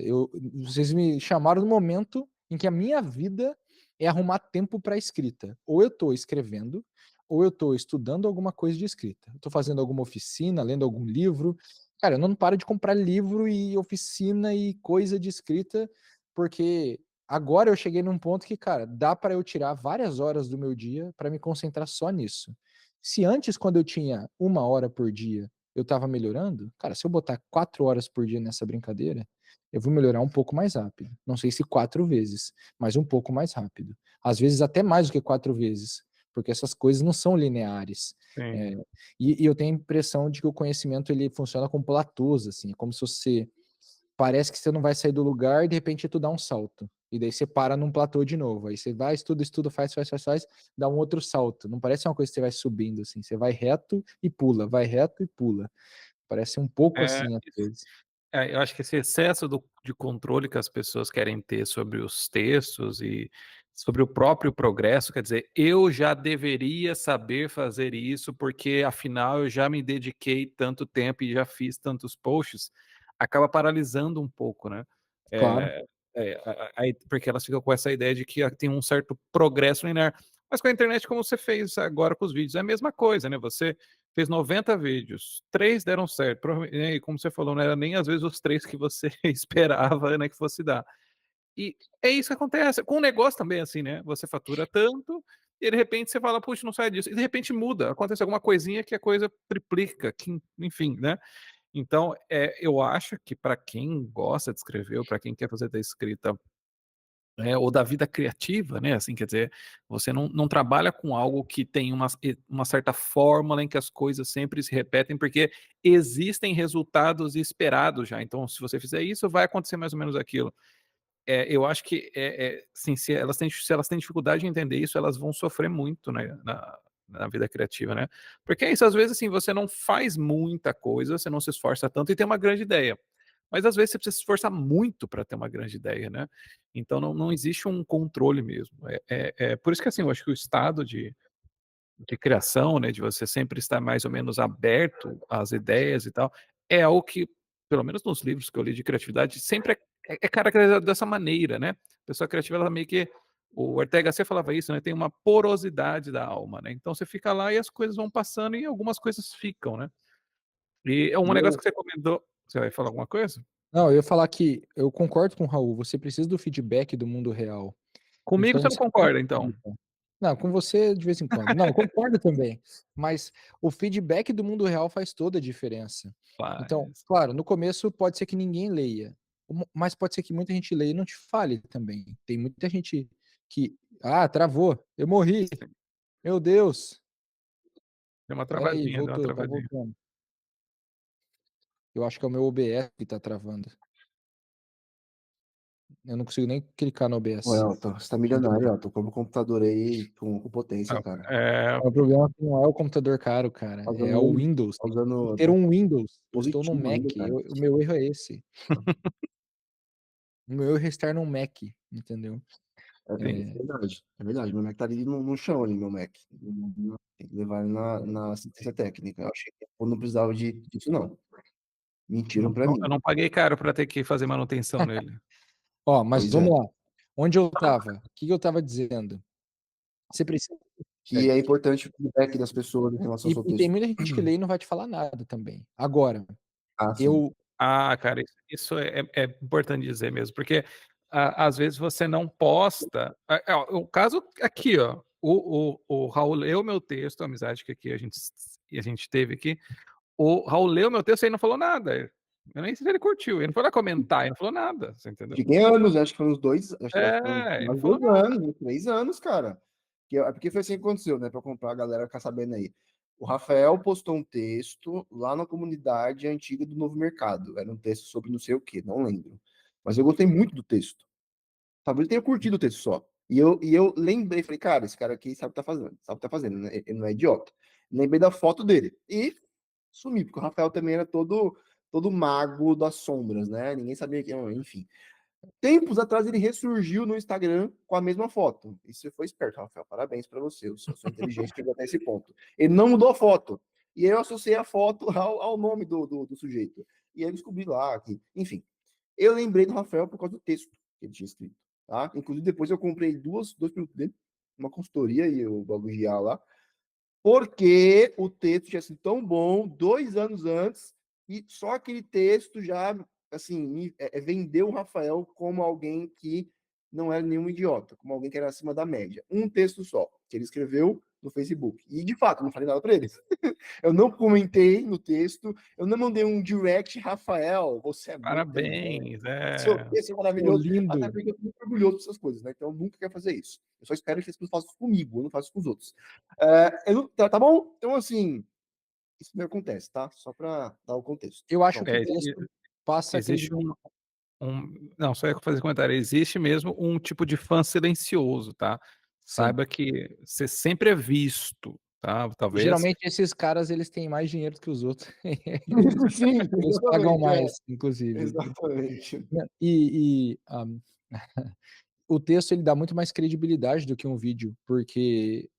Vocês me chamaram no momento em que a minha vida é arrumar tempo para escrita. Ou eu tô escrevendo, ou eu tô estudando alguma coisa de escrita. Eu tô fazendo alguma oficina, lendo algum livro. Cara, eu não paro de comprar livro e oficina e coisa de escrita, porque agora eu cheguei num ponto que, cara, dá para eu tirar várias horas do meu dia para me concentrar só nisso. Se antes, quando eu tinha 1 hora por dia, eu estava melhorando, cara, se eu botar 4 horas por dia nessa brincadeira, eu vou melhorar um pouco mais rápido. Não sei se 4 vezes, mas um pouco mais rápido. Às vezes até mais do que 4 vezes, porque essas coisas não são lineares. Sim. É, e eu tenho a impressão de que o conhecimento ele funciona com platôs, assim, é como se você parece que você não vai sair do lugar e de repente tu dá um salto. E daí você para num platô de novo. Aí você vai, estuda, estuda, faz, dá um outro salto. Não parece uma coisa que você vai subindo assim. Você vai reto e pula, vai reto e pula. Parece um pouco É, assim às isso. vezes. Eu acho que esse excesso de controle que as pessoas querem ter sobre os textos e sobre o próprio progresso, quer dizer, eu já deveria saber fazer isso, porque afinal eu já me dediquei tanto tempo e já fiz tantos posts, acaba paralisando um pouco, né. Claro, Eh, aí porque elas ficam com essa ideia de que tem um certo progresso linear. Mas com a internet, como você fez agora com os vídeos, é a mesma coisa, né, você fez 90 vídeos, 3 deram certo, e como você falou, não era nem às vezes os 3 que você esperava, né, que fosse dar. E é isso que acontece, com o negócio também é assim, né, você fatura tanto, e de repente você fala: "Puxa, não sai disso", e de repente muda, acontece alguma coisinha que a coisa triplica, que enfim, né. Então, eu acho que para quem gosta de escrever ou para quem quer fazer da escrita ou da vida criativa, né, assim, quer dizer, você não trabalha com algo que tem uma certa fórmula em que as coisas sempre se repetem, porque existem resultados esperados já, então se você fizer isso, vai acontecer mais ou menos aquilo. Eu acho que, assim, se elas têm dificuldade em entender isso, elas vão sofrer muito, né, na vida criativa, né. Porque é isso, às vezes, assim, você não faz muita coisa, você não se esforça tanto e tem uma grande ideia. Mas, às vezes, você precisa se esforçar muito para ter uma grande ideia, né. Então não existe um controle mesmo. É por isso que, assim, eu acho que o estado de criação, né, de você sempre estar mais ou menos aberto às ideias e tal, é algo que, pelo menos nos livros que eu li de criatividade, sempre é caracterizado dessa maneira, né. A pessoa criativa, ela meio que o Ortega Gasset falava isso, né, tem uma porosidade da alma, né, então você fica lá e as coisas vão passando e algumas coisas ficam, né. E é um negócio Boa. que você comentou, você vai falar alguma coisa? não, eu ia falar que eu concordo com o Raul, você precisa do feedback do mundo real. Comigo Então você não você concorda então? não, com você de vez em quando. Não, concordo também, mas o feedback do mundo real faz toda a diferença. Então, Faz. claro, no começo pode ser que ninguém leia, mas pode ser que muita gente leia e não te fale também. Tem muita gente que: "Ah, travou, eu morri, Sim. meu Deus, Deu uma espera aí, travadinha, deu uma voltou, tá travadinha. voltando". Eu acho que é o meu OBS que tá travando. Eu não consigo nem clicar no Ô, OBS. Elton, você tá milionário, Elton. Compra um computador aí com potência, Ah, cara. O problema é que não é o computador caro, cara, Tá é o usando, Windows, tá tem que usando ter um Windows. Eu estou num positivo ainda, Mac, cara. o meu erro é esse. O meu erro é estar num Mac, entendeu? É É, verdade, é verdade. Meu Mac tá ali no chão ali, meu Mac. Tem que levar ele na assistência técnica. Eu achei que eu não precisava disso, não. Mentiram pra Eu mim. não paguei caro para ter que fazer manutenção nele. ó, mas Pois é. vamos lá, onde eu estava? O que que eu estava dizendo? Você precisa de Que é feedback. importante o feedback das pessoas em relação ao seu E tem texto. muita gente que lê e não vai te falar nada também. Agora, Ah, sim. eu Ah, cara, isso é importante dizer mesmo, porque às vezes você não posta. O caso aqui, ó. o Raul leu meu texto, a amizade que aqui a gente teve aqui. O Raul leu meu texto e não falou nada. Eu nem sei se ele curtiu. Ele não foi lá comentar, ele não falou nada. Você entendeu? Fiquei anos, acho que foi uns 2, acho que foi Ele não mais falou 2 nada. anos, uns 3 anos, cara. Porque foi assim que aconteceu, né? Pra comprar, a galera ficar sabendo aí. O Rafael postou um texto lá na comunidade antiga do Novo Mercado. Era um texto sobre não sei o que, não lembro. Mas eu gostei muito do texto. Talvez ele tenha curtido o texto só. E eu lembrei, falei, cara, esse cara aqui sabe o que tá fazendo, sabe o que tá fazendo, né? Ele não é idiota. Lembrei da foto dele. E sumi, porque o Rafael também era todo mago das sombras, né? Ninguém sabia que, enfim. Tempos atrás ele ressurgiu no Instagram com a mesma foto. E você foi esperto, Rafael. Parabéns para você. Sua inteligência chegou até esse ponto. Ele não mudou a foto. E eu associei a foto ao nome do sujeito. E aí eu descobri lá que, enfim. Eu lembrei do Rafael por causa do texto que ele tinha escrito. Tá? Inclusive, depois eu comprei dois produtos dele, uma consultoria e o bagulho lá, porque o texto tinha sido tão bom 2 anos antes, e só aquele texto já, assim, vendeu o Rafael como alguém que não era nenhum idiota, como alguém que era acima da média. Um texto só, que ele escreveu no Facebook. E, de fato, não falei nada para eles. Eu não comentei no texto, eu não mandei um direct, Rafael, você é muito inteligente. Parabéns. Seu texto é Pô, maravilhoso, até lindo. porque eu tô muito orgulhoso dessas coisas, né? Então eu nunca quero fazer isso. Eu só espero que as pessoas façam isso comigo, eu não faço isso com os outros. Tá bom? Então, assim, isso não acontece, tá? Só para dar o contexto. Eu acho que Pronto. o É, texto passa existe credibilidade. não, só ia fazer comentário. Existe mesmo um tipo de fã silencioso, tá? Sim. Saiba que você sempre é visto, tá? E Talvez. geralmente esses caras, eles têm mais dinheiro do que os outros. Sim, Eles pagam exatamente. mais, inclusive. Exatamente. O texto ele dá muito mais credibilidade do que um vídeo, porque,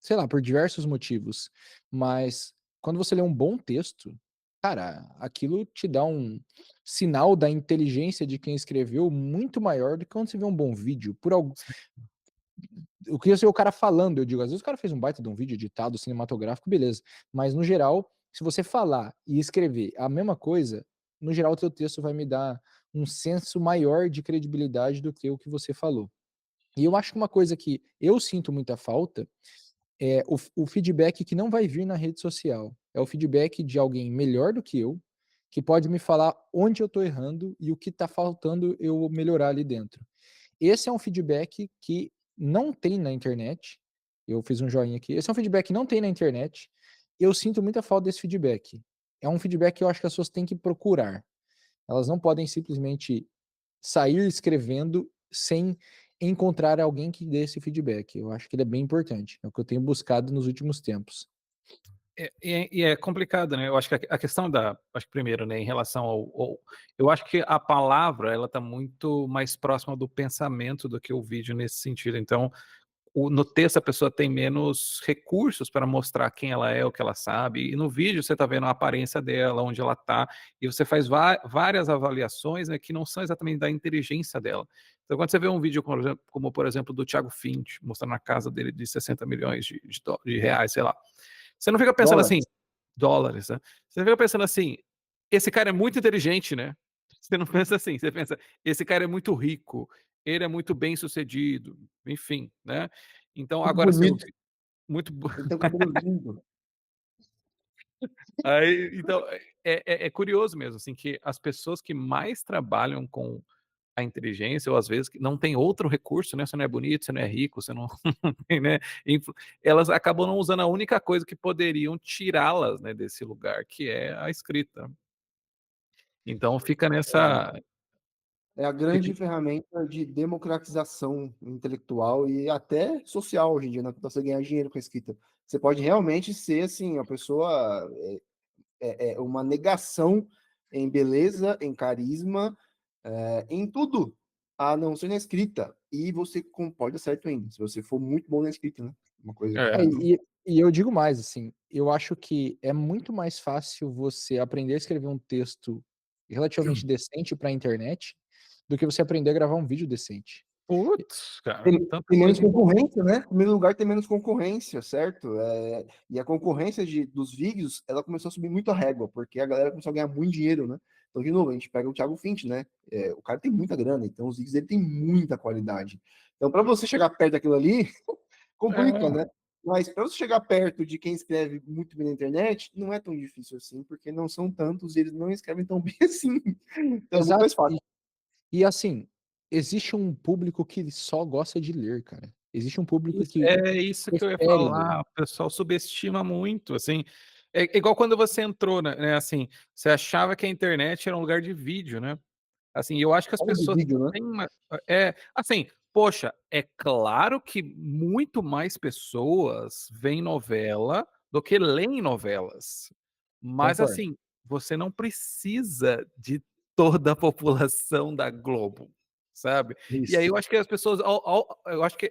sei lá, por diversos motivos. Mas quando você lê um bom texto, cara, aquilo te dá um sinal da inteligência de quem escreveu muito maior do que quando você vê um bom vídeo. O que eu sei o cara falando, eu digo, às vezes o cara fez um baita de um vídeo editado, cinematográfico, beleza. Mas no geral, se você falar e escrever a mesma coisa, no geral o teu texto vai me dar um senso maior de credibilidade do que o que você falou. E eu acho que uma coisa que eu sinto muita falta é o feedback que não vai vir na rede social. É o feedback de alguém melhor do que eu, que pode me falar onde eu estou errando e o que está faltando eu melhorar ali dentro. Esse é um feedback que não tem na internet. Eu fiz um joinha aqui. Esse é um feedback que não tem na internet. Eu sinto muita falta desse feedback. É um feedback que eu acho que as pessoas têm que procurar. Elas não podem simplesmente sair escrevendo sem encontrar alguém que dê esse feedback. Eu acho que ele é bem importante. É o que eu tenho buscado nos últimos tempos. E é complicado, né? Eu acho que a questão acho que primeiro, né, em relação eu acho que a palavra, ela tá muito mais próxima do pensamento do que o vídeo nesse sentido. Então, no texto a pessoa tem menos recursos para mostrar quem ela é, o que ela sabe, e no vídeo você está vendo a aparência dela, onde ela está, e você faz várias avaliações, né, que não são exatamente da inteligência dela. Então, quando você vê um vídeo como por exemplo, do Thiago Finch, mostrando a casa dele de 60 milhões de reais, sei lá, você não fica pensando assim, Dólares. dólares, né? Você fica pensando assim, esse cara é muito inteligente, né? Você não pensa assim, você pensa, esse cara é muito rico, ele é muito bem sucedido, enfim, né? Então, Muito agora assim, bonito. muito. Ele tem um cabelo lindo. Aí, então, é curioso mesmo, assim, que as pessoas que mais trabalham com a inteligência, ou às vezes que não tem outro recurso, né? Você não é bonito, você não é rico, você não tem, né? Elas acabam não usando a única coisa que poderiam tirá-las, né, desse lugar, que é a escrita. Então fica nessa. É a Fica, grande ferramenta de democratização intelectual e até social hoje em dia, né? Para você ganhar dinheiro com a escrita. Você pode realmente ser, assim, uma pessoa, uma negação em beleza, em carisma, em tudo, a não ser na escrita. E você pode dar certo ainda, se você for muito bom na escrita, né? Uma coisa É, é, e eu digo mais, assim, eu acho que é muito mais fácil você aprender a escrever um texto relativamente decente para a internet do que você aprender a gravar um vídeo decente. putz, cara, tanta tem menos coisa envolvida. concorrência, né? Em primeiro lugar, tem menos concorrência, certo? E a concorrência dos vídeos, ela começou a subir muito a régua, porque a galera começou a ganhar muito dinheiro, né? Então, de novo, a gente pega o Thiago Finch, né? O cara tem muita grana, então os vídeos dele tem muita qualidade. Então, para você chegar perto daquilo ali, complica, É. né? Mas para você chegar perto de quem escreve muito bem na internet, não é tão difícil assim, porque não são tantos e eles não escrevem tão bem assim. Então é muito Exato. mais fácil. E assim, existe um público que só gosta de ler, cara. Existe um público Isso, que é isso que eu ia prefere ler. falar, o pessoal subestima muito, assim, é igual quando você entrou, né, assim, você achava que a internet era um lugar de vídeo, né. Assim, eu acho que as Fala de pessoas vídeo, né? têm uma assim, poxa, é claro que muito mais pessoas veem novela do que leem novelas, mas Concordo. assim, você não precisa de toda a população da Globo, sabe. E aí Isso. eu acho que as pessoas eu acho que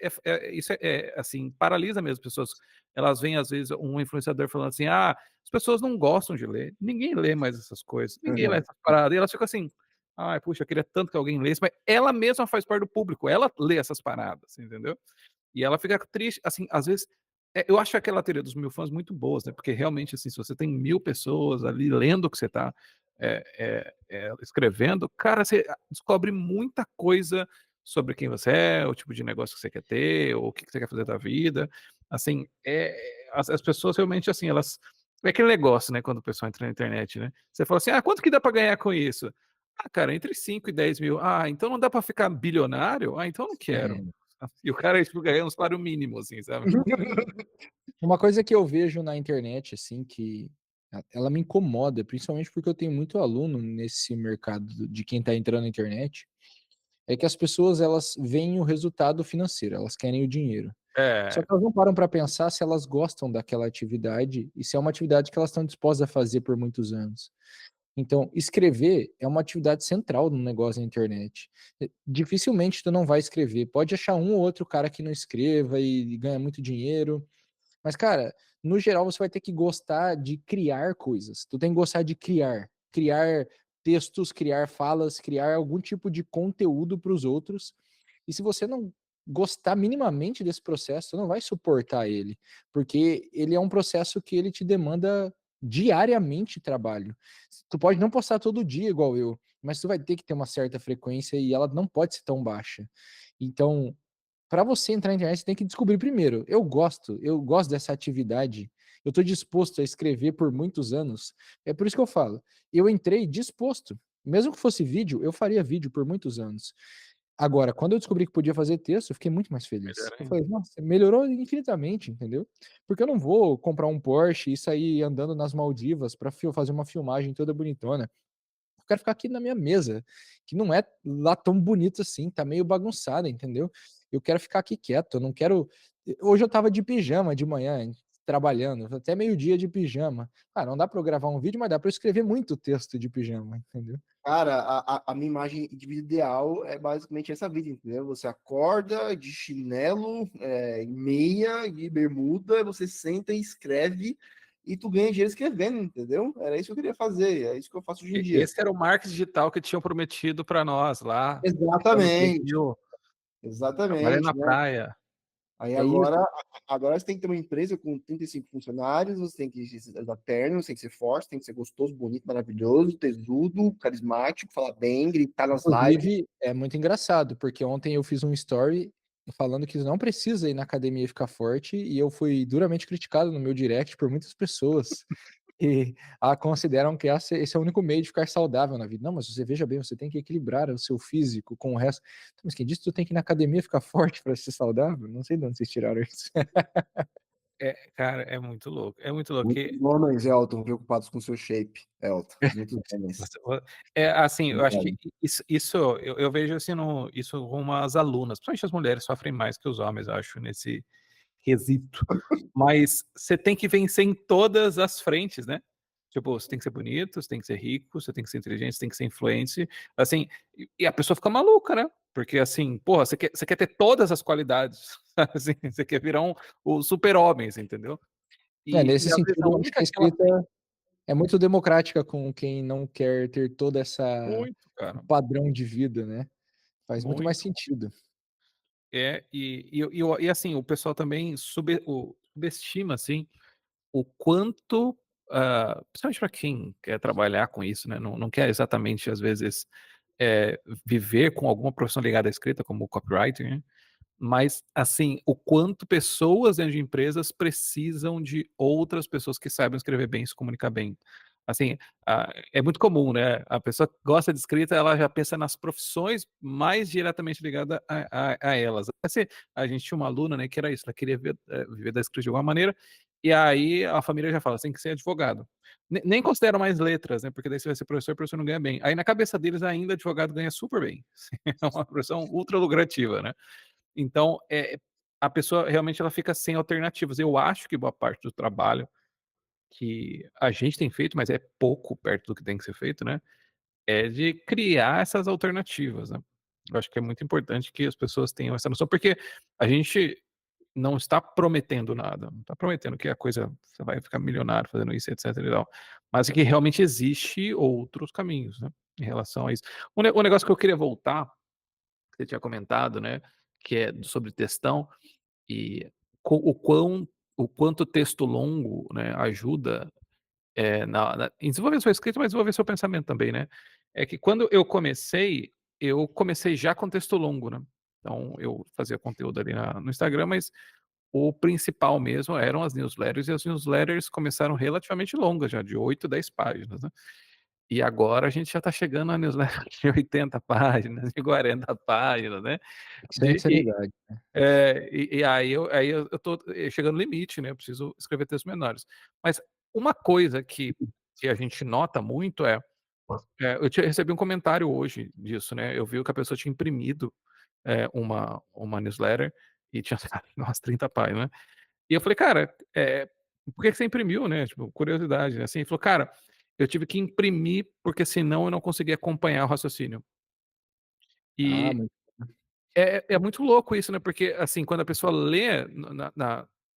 isso assim, paralisa mesmo as pessoas, elas veem às vezes um influenciador falando assim: "Ah, as pessoas não gostam de ler, ninguém lê mais essas coisas, ninguém lê Aham. essas paradas", e elas ficam assim: "Ai, puxa, eu queria tanto que alguém lesse", mas ela mesma faz parte do público, ela lê essas paradas, entendeu? E ela fica triste, assim, às vezes, eu acho aquela teoria dos 1000 fãs muito boas, né, porque realmente, assim, se você tem 1000 pessoas ali lendo o que você tá, escrevendo, cara, você descobre muita coisa sobre quem você é, o tipo de negócio que você quer ter, ou o que que você quer fazer da vida. Assim, as pessoas realmente, assim, elas é aquele negócio, né, quando o pessoal entra na internet, né, você fala assim: "Ah, quanto que dá pra ganhar com isso?". "Ah, cara, entre 5 e 10 mil". "Ah, então não dá pra ficar bilionário? Ah, então eu não quero". É. E o cara, tipo, ganhando um salário mínimo, assim, sabe. Uma coisa que eu vejo na internet, assim, que ela me incomoda, principalmente porque eu tenho muito aluno nesse mercado de quem tá entrando na internet, é que as pessoas elas veem o resultado financeiro, elas querem o dinheiro. Só É, que elas não param para pensar se elas gostam daquela atividade e se é uma atividade que elas estão dispostas a fazer por muitos anos. Então, escrever é uma atividade central no negócio na internet. Dificilmente tu não vai escrever. Pode achar um ou outro cara que não escreva e ganha muito dinheiro, mas, cara, no geral você vai ter que gostar de criar coisas. Tu tem que gostar de criar. Criar textos, criar falas, criar algum tipo de conteúdo para os outros. E se você não gostar minimamente desse processo, tu não vai suportar ele, porque ele é um processo que ele te demanda diariamente trabalho. Tu pode não postar todo dia igual eu, mas tu vai ter que ter uma certa frequência e ela não pode ser tão baixa. Então, para você entrar na internet, você tem que descobrir primeiro, eu gosto dessa atividade, eu estou disposto a escrever por muitos anos. É por isso que eu falo, eu entrei disposto, mesmo que fosse vídeo, eu faria vídeo por muitos anos. Agora, quando eu descobri que podia fazer texto, eu fiquei muito mais melhor feliz. Eu ainda. falei: "Nossa, melhorou infinitamente", entendeu. Porque eu não vou comprar um Porsche e sair andando nas Maldivas para fazer uma filmagem toda bonitona. Eu quero ficar aqui na minha mesa, que não é lá tão bonito assim, tá meio bagunçada, entendeu. Eu quero ficar aqui quieto, eu não quero hoje eu estava de pijama de manhã, trabalhando, até meio-dia de pijama. Ah, não dá pra eu gravar um vídeo, mas dá pra eu escrever muito texto de pijama, entendeu. Cara, a minha imagem de vida ideal é basicamente essa vida, entendeu? Você acorda de chinelo, e meia, de bermuda, você senta e escreve e tu ganha dinheiro escrevendo, entendeu? Era isso que eu queria fazer, é isso que eu faço hoje em dia. Esse era o marketing digital que tinham prometido para nós lá, anos Exatamente, 2000, trabalhei na exatamente, né? praia. Aí É agora, isso. agora você tem que ter uma empresa com 35 funcionários, você tem que usar terno, você tem que ser forte, tem que ser gostoso, bonito, maravilhoso, tesudo, carismático, falar bem, gritar nas lives. Inclusive, é muito engraçado, porque ontem eu fiz um story falando que não precisa ir na academia e ficar forte, e eu fui duramente criticado no meu direct por muitas pessoas. E consideram que esse é o único meio de ficar saudável na vida. Não, mas você veja bem, você tem que equilibrar o seu físico com o resto. Então, mas quem disse que tu tem que ir na academia e ficar forte para ser saudável? Não sei de onde vocês tiraram isso. Cara, é muito louco, é muito louco Muitos que homens, Elton, preocupados com seu shape, Elton. Muitos homens. você assim, eu acho que Verdade. isso eu vejo, assim, no isso com as alunas, principalmente as mulheres sofrem mais que os homens, eu acho, nesse quesito. Mas você tem que vencer em todas as frentes, né. Tipo, você tem que ser bonito, você tem que ser rico, você tem que ser inteligente, você tem que ser influente, assim, e a pessoa fica maluca, né. Porque, assim, porra, você quer ter todas as qualidades, assim, você quer virar o super-homem, você entendeu. É, E nesse às vezes a sentido, eu acho que única a que ela escrita tem é muito democrática com quem não quer ter toda essa muito, cara, padrão de vida, né? Faz muito mais muito. sentido. E assim, o pessoal também subestima, assim, o quanto, principalmente para quem quer trabalhar com isso, né, não quer exatamente, às vezes, viver com alguma profissão ligada à escrita, como o copywriter, né, mas, assim, o quanto pessoas dentro de empresas precisam de outras pessoas que saibam escrever bem e se comunicar bem. Assim, é muito comum, né, a pessoa que gosta de escrita, ela já pensa nas profissões mais diretamente ligada a elas. Assim, a gente tinha uma aluna, né, que era isso, ela queria viver da escrita de alguma maneira, e aí a família já fala: "Você tem que ser advogado". Nem considera mais letras, né, porque daí você vai ser professor, o professor não ganha bem. Aí na cabeça deles ainda advogado ganha super bem. É uma profissão ultra lucrativa, né. Então, a pessoa realmente ela fica sem alternativas. Eu acho que boa parte do trabalho que a gente tem feito, mas é pouco perto do que tem que ser feito, né, é de criar essas alternativas, né. Eu acho que é muito importante que as pessoas tenham essa noção, porque a gente não está prometendo nada, não está prometendo que a coisa você vai ficar milionário fazendo isso, etc e tal, mas é que realmente existe outros caminhos, né, em relação a isso. O negócio que eu queria voltar, que você tinha comentado, né, que é sobre textão, e o quanto texto longo, né, ajuda, em desenvolver sua escrita, mas desenvolver seu pensamento também, né. É que quando eu comecei já com texto longo, né. Então eu fazia conteúdo ali no Instagram, mas o principal mesmo eram as newsletters, e as newsletters começaram relativamente longas já, de 8, 10 páginas, né. E agora a gente já está chegando a newsletter de 80 páginas, de 40 páginas, né. Sem De e seriedade. aí eu tô chegando no limite, né, eu preciso escrever textos menores. Mas uma coisa que a gente nota muito eu recebi um comentário hoje disso, né, eu vi que a pessoa tinha imprimido, uma newsletter e tinha umas 30 páginas, né. E eu falei: "Cara, por que que você imprimiu?", né, tipo, curiosidade, né, assim. Ele falou: "Cara, eu tive que imprimir, porque senão eu não conseguia acompanhar o raciocínio". Ah, E muito é muito louco isso, né, porque, assim, quando a pessoa lê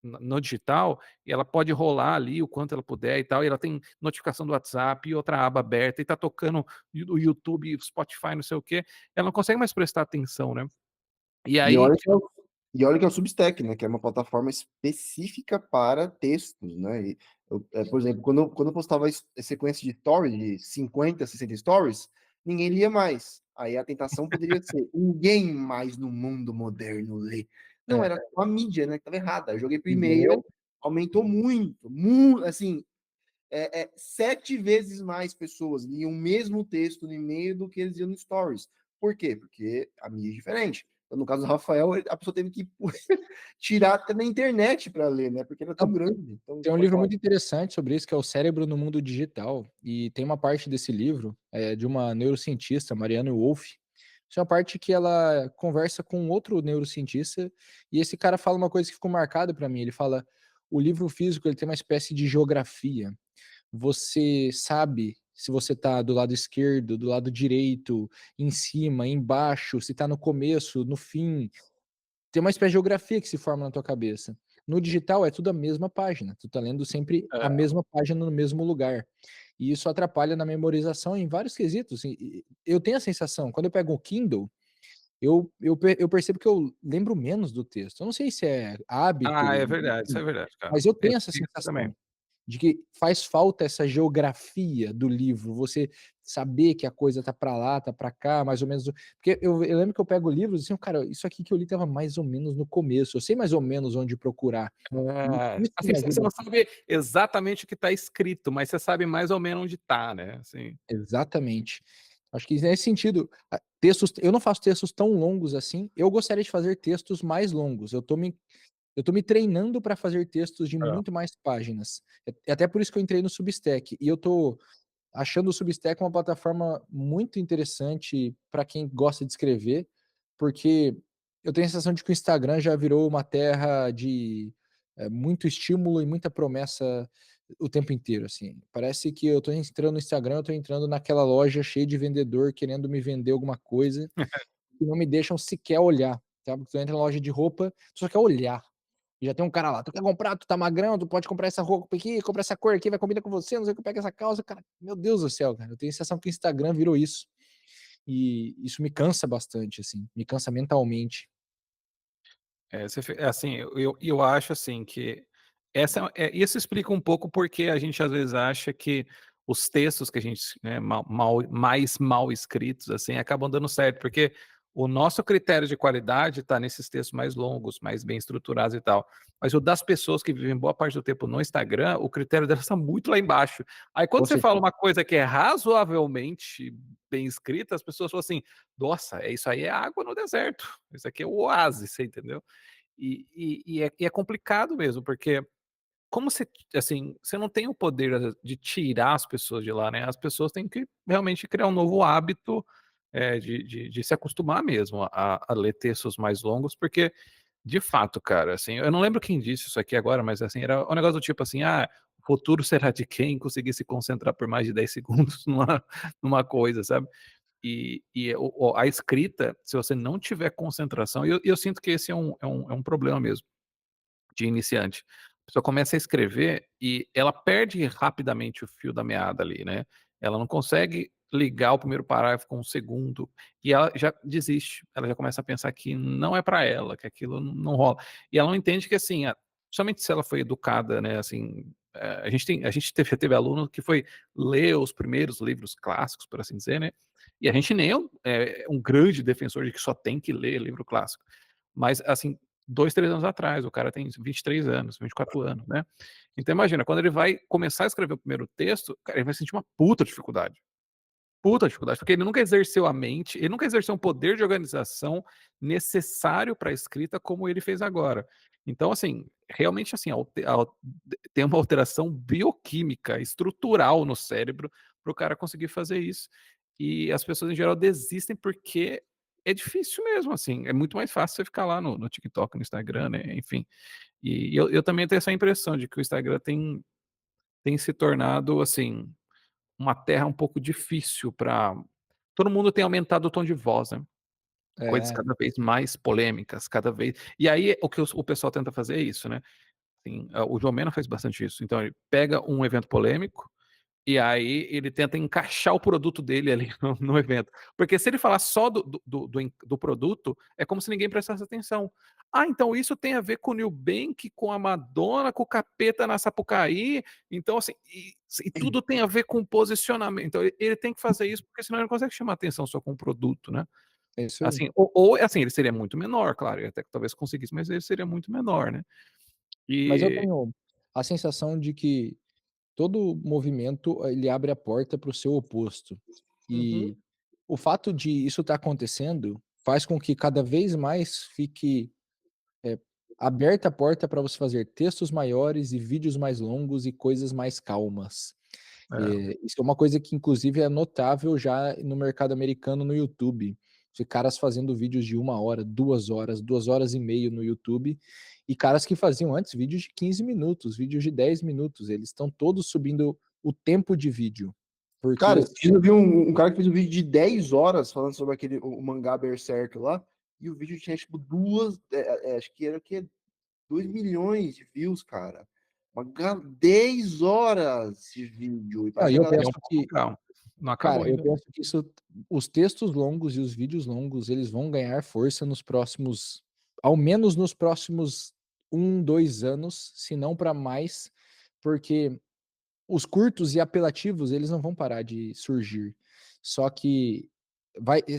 no digital, e ela pode rolar ali o quanto ela puder e tal, e ela tem notificação do WhatsApp e outra aba aberta, e tá tocando o YouTube, Spotify, não sei o quê, ela não consegue mais prestar atenção, né. E E aí olha que é o e olha que é o Substack, né, que é uma plataforma específica para textos, né, e por exemplo, quando eu postava sequência de stories, de 50, 60 stories, ninguém lia mais. Aí a tentação poderia ser: "Ninguém mais no mundo moderno lê". Não, é, era a mídia, né, que estava errada. Eu joguei para o e e-mail, aumentou muito, assim, 7 vezes mais pessoas liam o mesmo texto no e-mail do que eles liam no stories. Por quê? Porque a mídia é diferente. Então, no caso do Rafael, a pessoa teve que tirar até na internet para ler, né? Porque era tão não, grande. Então, tem um pode livro falar. muito interessante sobre isso, que é O Cérebro no Mundo Digital, e tem uma parte desse livro, de uma neurocientista, Marianne Wolf. Isso é uma parte que ela conversa com outro neurocientista, e esse cara fala uma coisa que ficou marcada para mim, ele fala: "O livro físico, ele tem uma espécie de geografia. Você sabe se você tá do lado esquerdo, do lado direito, em cima, embaixo, se tá no começo, no fim. Tem uma espécie de geografia que se forma na tua cabeça. No digital é tudo a mesma página, tu tá lendo sempre a é. mesma página no mesmo lugar. E isso atrapalha na memorização em vários quesitos. Eu tenho a sensação, quando eu pego o Kindle, eu percebo que eu lembro menos do texto. Eu não sei se é Ah, hábito, é verdade, isso é verdade, cara. mas eu Eu tenho essa tenho isso também. sensação. De que faz falta essa geografia do livro, você saber que a coisa tá pra lá, tá pra cá, mais ou menos porque eu lembro que eu pego livros, assim: "Cara, isso aqui que eu li estava mais ou menos no começo, eu sei mais ou menos onde procurar". E isso Assim, me você ajuda não sabe exatamente o que está escrito, mas você sabe mais ou menos onde está, né, assim. exatamente. Acho que nesse sentido, textos eu não faço textos tão longos assim, eu gostaria de fazer textos mais longos, eu tô me treinando para fazer textos de É. muito mais páginas. É até por isso que eu entrei no Substack, e eu tô achando o Substack uma plataforma muito interessante para quem gosta de escrever, porque eu tenho a sensação de que o Instagram já virou uma terra de muito estímulo e muita promessa o tempo inteiro, assim. Parece que eu tô entrando no Instagram, eu tô entrando naquela loja cheia de vendedor querendo me vender alguma coisa, e não me deixam sequer olhar, sabe. Tu entra na loja de roupa, tu só quer olhar. E já tem um cara lá: "Tu quer comprar? Tu tá magrão, tu pode comprar essa roupa aqui, compra essa cor aqui, vai combinar com você, não sei o que, pega essa calça", cara, meu Deus do céu, cara, eu tenho a sensação que o Instagram virou isso. E isso me cansa bastante, assim, me cansa mentalmente. Assim, eu acho, assim, que isso explica um pouco porque a gente às vezes acha que os textos que a gente, né, mais mal escritos, assim, acabam dando certo, porque o nosso critério de qualidade está nesses textos mais longos, mais bem estruturados e tal. Mas o das pessoas que vivem boa parte do tempo no Instagram, o critério delas está muito lá embaixo. Aí quando Com você fala certeza. uma coisa que é razoavelmente bem escrita, as pessoas falam assim: nossa, isso aí é água no deserto. Isso aqui é o oásis, você entendeu? E é complicado mesmo, porque como você, assim, você não tem o poder de tirar as pessoas de lá, né? As pessoas têm que realmente criar um novo hábito de se acostumar mesmo a ler textos mais longos, porque, de fato, cara, assim, eu não lembro quem disse isso aqui agora, mas assim, era um negócio do tipo assim, o futuro será de quem conseguir se concentrar por mais de 10 segundos numa coisa, sabe? A escrita, se você não tiver concentração, e eu sinto que esse é um problema mesmo de iniciante. A pessoa começa a escrever e ela perde rapidamente o fio da meada ali, né? Ela não consegue ligar o primeiro parágrafo com o segundo e ela já desiste. Ela já começa a pensar que não é para ela, que aquilo não rola. E ela não entende que assim, somente se ela foi educada, né? Assim, a gente teve aluno que foi ler os primeiros livros clássicos, por assim dizer, né? E a gente nem é um grande defensor de que só tem que ler livro clássico. Mas, assim, 2, 3 anos atrás, o cara tem 23 anos, 24 anos, né. Então imagina, quando ele vai começar a escrever o primeiro texto, cara, ele vai sentir uma puta dificuldade, porque ele nunca exerceu a mente, ele nunca exerceu um poder de organização necessário para a escrita como ele fez agora. Então, assim, realmente, assim, tem uma alteração bioquímica, estrutural no cérebro para o cara conseguir fazer isso. E as pessoas em geral desistem porque é difícil mesmo, assim, é muito mais fácil você ficar lá no TikTok, no Instagram, né, enfim. E eu também tenho essa impressão de que o Instagram tem se tornado, assim, uma terra um pouco difícil para todo mundo tem aumentado o tom de voz, né, coisas É, cada vez mais polêmicas, cada vez e aí o que o pessoal tenta fazer é isso, né, assim, o João Mena faz bastante isso, então ele pega um evento polêmico e aí ele tenta encaixar o produto dele ali no evento. Porque se ele falar só do produto, é como se ninguém prestasse atenção. Então isso tem a ver com o New Bank, com a Madonna, com o capeta na Sapucaí, então assim, e tudo tem a ver com posicionamento. Então ele tem que fazer isso, porque senão ele não consegue chamar atenção só com o produto, né. é isso aí. Assim, ou assim, ele seria muito menor, claro, ele até que talvez conseguisse, mas ele seria muito menor, né. Mas eu E tenho a sensação de que todo movimento, ele abre a porta para o seu oposto. Uhum. E o fato de isso estar acontecendo faz com que cada vez mais fique, eh, aberta a porta para você fazer textos maiores e vídeos mais longos e coisas mais calmas. é, Isso é uma coisa que inclusive é notável já no mercado americano no YouTube. De caras fazendo vídeos de 1 hora, 2 horas e meia no YouTube, e caras que faziam antes vídeos de 15 minutos, vídeos de 10 minutos, eles estão todos subindo o tempo de vídeo, Cara, porque esses dias eu vi um cara que fez um vídeo de 10 horas falando sobre o mangá Berserk lá, e o vídeo tinha, tipo, acho que era o quê? 2 milhões de views, cara. 10 horas de vídeo. E não, e parece que a eu galera. é penso um pouco que calmo. Não acabou cara, eu ainda. penso que os textos longos e os vídeos longos, eles vão ganhar força nos próximos ao menos nos próximos 2 anos, se não para mais, porque os curtos e apelativos, eles não vão parar de surgir. Só que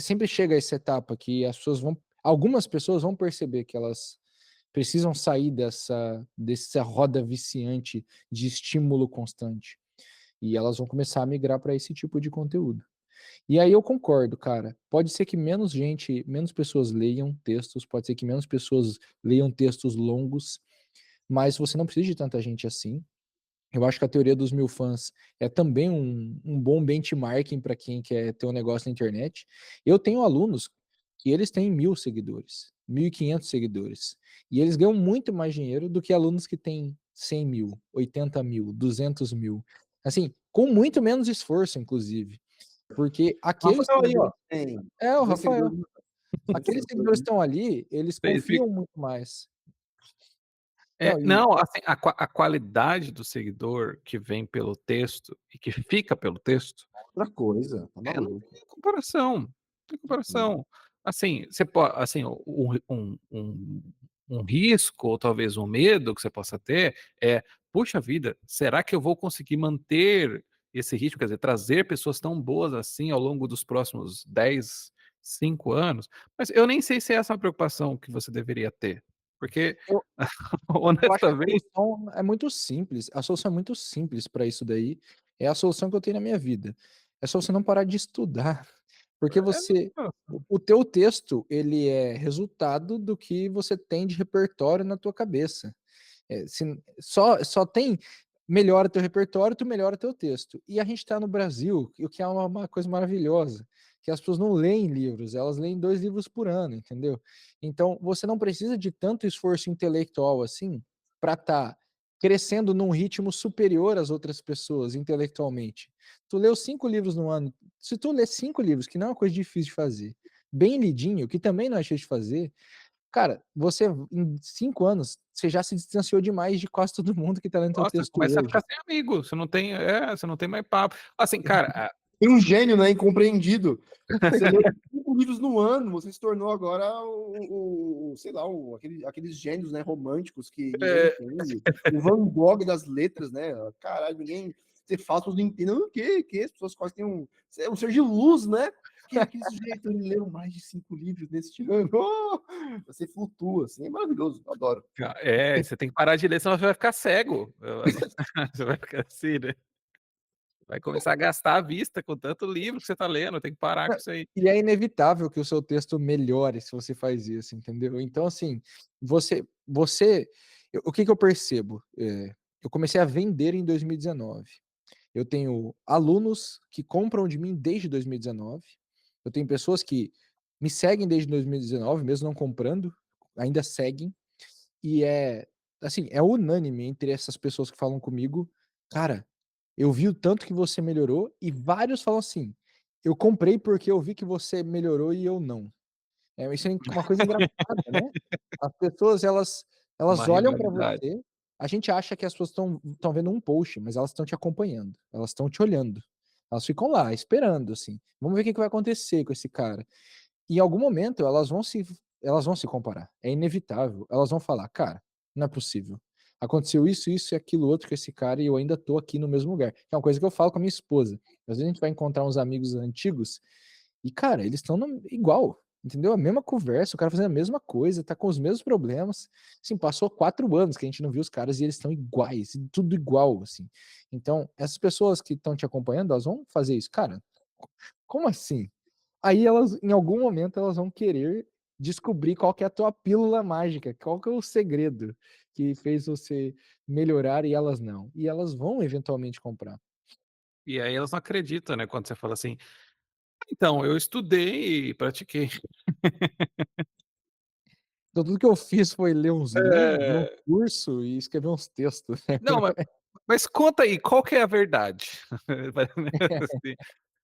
sempre chega essa etapa que algumas pessoas vão perceber que elas precisam sair dessa roda viciante de estímulo constante, e elas vão começar a migrar para esse tipo de conteúdo. E aí eu concordo, cara. Pode ser que menos pessoas leiam textos, pode ser que menos pessoas leiam textos longos, mas você não precisa de tanta gente assim. Eu acho que a teoria dos 1000 fãs é também um bom benchmarking para quem quer ter um negócio na internet. Eu tenho alunos que eles têm 1000 seguidores, 1500 seguidores, e eles ganham muito mais dinheiro do que alunos que têm 100.000, 80.000, 200.000. Assim, com muito menos esforço, inclusive. Porque aqueles Rafael aí, ó. seguidores Tem o 200 Rafael. seguidores. 200 Aqueles seguidores seguidores. que estão ali, eles Fe fi confiam muito mais. Não, Não, assim, a qualidade do seguidor que vem pelo texto e que fica pelo texto, Outra coisa, tá não maluco. tem comparação, não tem Hum. comparação. Assim, você pode, assim, um risco ou talvez um medo que você possa ter é: "Puxa vida, será que eu vou conseguir manter esse ritmo?", quer dizer, trazer pessoas tão boas assim ao longo dos próximos 10, 5 anos, mas eu nem sei se essa é uma preocupação que você deveria ter, porque Eu eu acho que a honestamente solução é muito simples, a solução é muito simples para isso daí, é a solução que eu tenho na minha vida. É só você não parar de estudar, porque é você não, o teu texto, ele é resultado do que você tem de repertório na tua cabeça. Se só tem melhora teu repertório, tu melhora teu texto. E a gente está no Brasil, o que é uma coisa maravilhosa, que as pessoas não leem livros, elas leem 2 livros por ano, entendeu. Então, você não precisa de tanto esforço intelectual assim, para estar crescendo num ritmo superior às outras pessoas intelectualmente. Tu leu 5 livros no ano, se tu ler 5 livros, que não é uma coisa difícil de fazer, bem lidinho, que também não é difícil de fazer, cara, você em 5 anos, você já se distanciou demais de quase todo mundo que tá lendo teu nossa, texto começa a ficar hoje. sem amigo, você não tem mais papo. Assim, cara, Tem um gênio, né, incompreendido. Você leu 5 livros no ano, você se tornou agora sei lá, aqueles gênios, né, românticos que ninguém é, entende. O Van Gogh das letras, né? Caralho, ninguém. Você fala, as pessoas não entendem o quê? Que as pessoas quase têm um. Você é um ser de luz, né? Que é aquele sujeito, ele leu mais de 5 livros neste ano. Oh! Você flutua, assim, é maravilhoso, eu adoro. você tem que parar de ler, senão você vai ficar cego. Você vai ficar assim, né, vai começar a gastar a vista com tanto livro que você tá lendo, tem que parar com isso aí. E é inevitável que o seu texto melhore se você faz isso, entendeu. Então, assim, você o que que eu percebo? Eu comecei a vender em 2019. Eu tenho alunos que compram de mim desde 2019. Eu tenho pessoas que me seguem desde 2019, mesmo não comprando, ainda seguem. E assim, é unânime entre essas pessoas que falam comigo: "Cara, eu vi o tanto que você melhorou", e vários falam assim: "Eu comprei porque eu vi que você melhorou e eu não". Isso é uma coisa engraçada, né. As pessoas Uma elas olham pra rivalidade. você, a gente acha que as pessoas estão vendo um post, mas elas estão te acompanhando, elas estão te olhando. Elas ficam lá esperando, assim: "Vamos ver o que que vai acontecer com esse cara". Em algum momento elas vão se comparar, é inevitável. Elas vão falar: "Cara, não é possível. Aconteceu isso, isso e aquilo outro com esse cara e eu ainda tô aqui no mesmo lugar". Que é uma coisa que eu falo com a minha esposa. Às vezes a gente vai encontrar uns amigos antigos e, cara, eles estão igual, entendeu? A mesma conversa, o cara fazendo a mesma coisa, tá com os mesmos problemas. Assim, passou 4 anos que a gente não viu os caras e eles estão iguais, tudo igual, assim. Então, essas pessoas que estão te acompanhando, elas vão fazer isso. Cara, como assim? Aí elas, em algum momento, elas vão querer descobrir qual que é a tua pílula mágica, qual que é o segredo que fez você melhorar e elas não. E elas vão eventualmente comprar. E aí elas não acreditam, né, quando você fala assim: "Então, eu estudei e pratiquei". Então tudo que eu fiz foi ler uns livros, ver um É. curso e escrever uns textos, né. Não, mas conta aí, qual que é a verdade? Assim,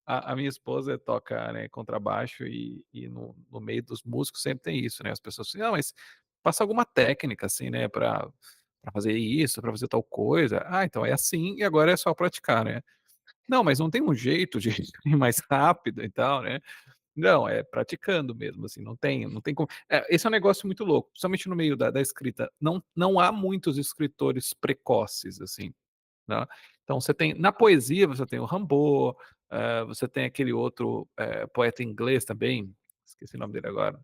a minha esposa toca, né, contrabaixo e no meio dos músicos sempre tem isso, né, as pessoas assim: "Não, mas passa alguma técnica, assim, né, pra fazer isso, pra fazer tal coisa". "Ah, então é assim e agora é só praticar, né". "Não, mas não tem um jeito de ir mais rápido e tal, né". Não, é praticando mesmo, assim, não tem como esse é um negócio muito louco, principalmente no meio da escrita, não há muitos escritores precoces, assim, né. Então você tem na poesia você tem o Rimbaud, você tem aquele outro, poeta inglês também, esqueci o nome dele agora,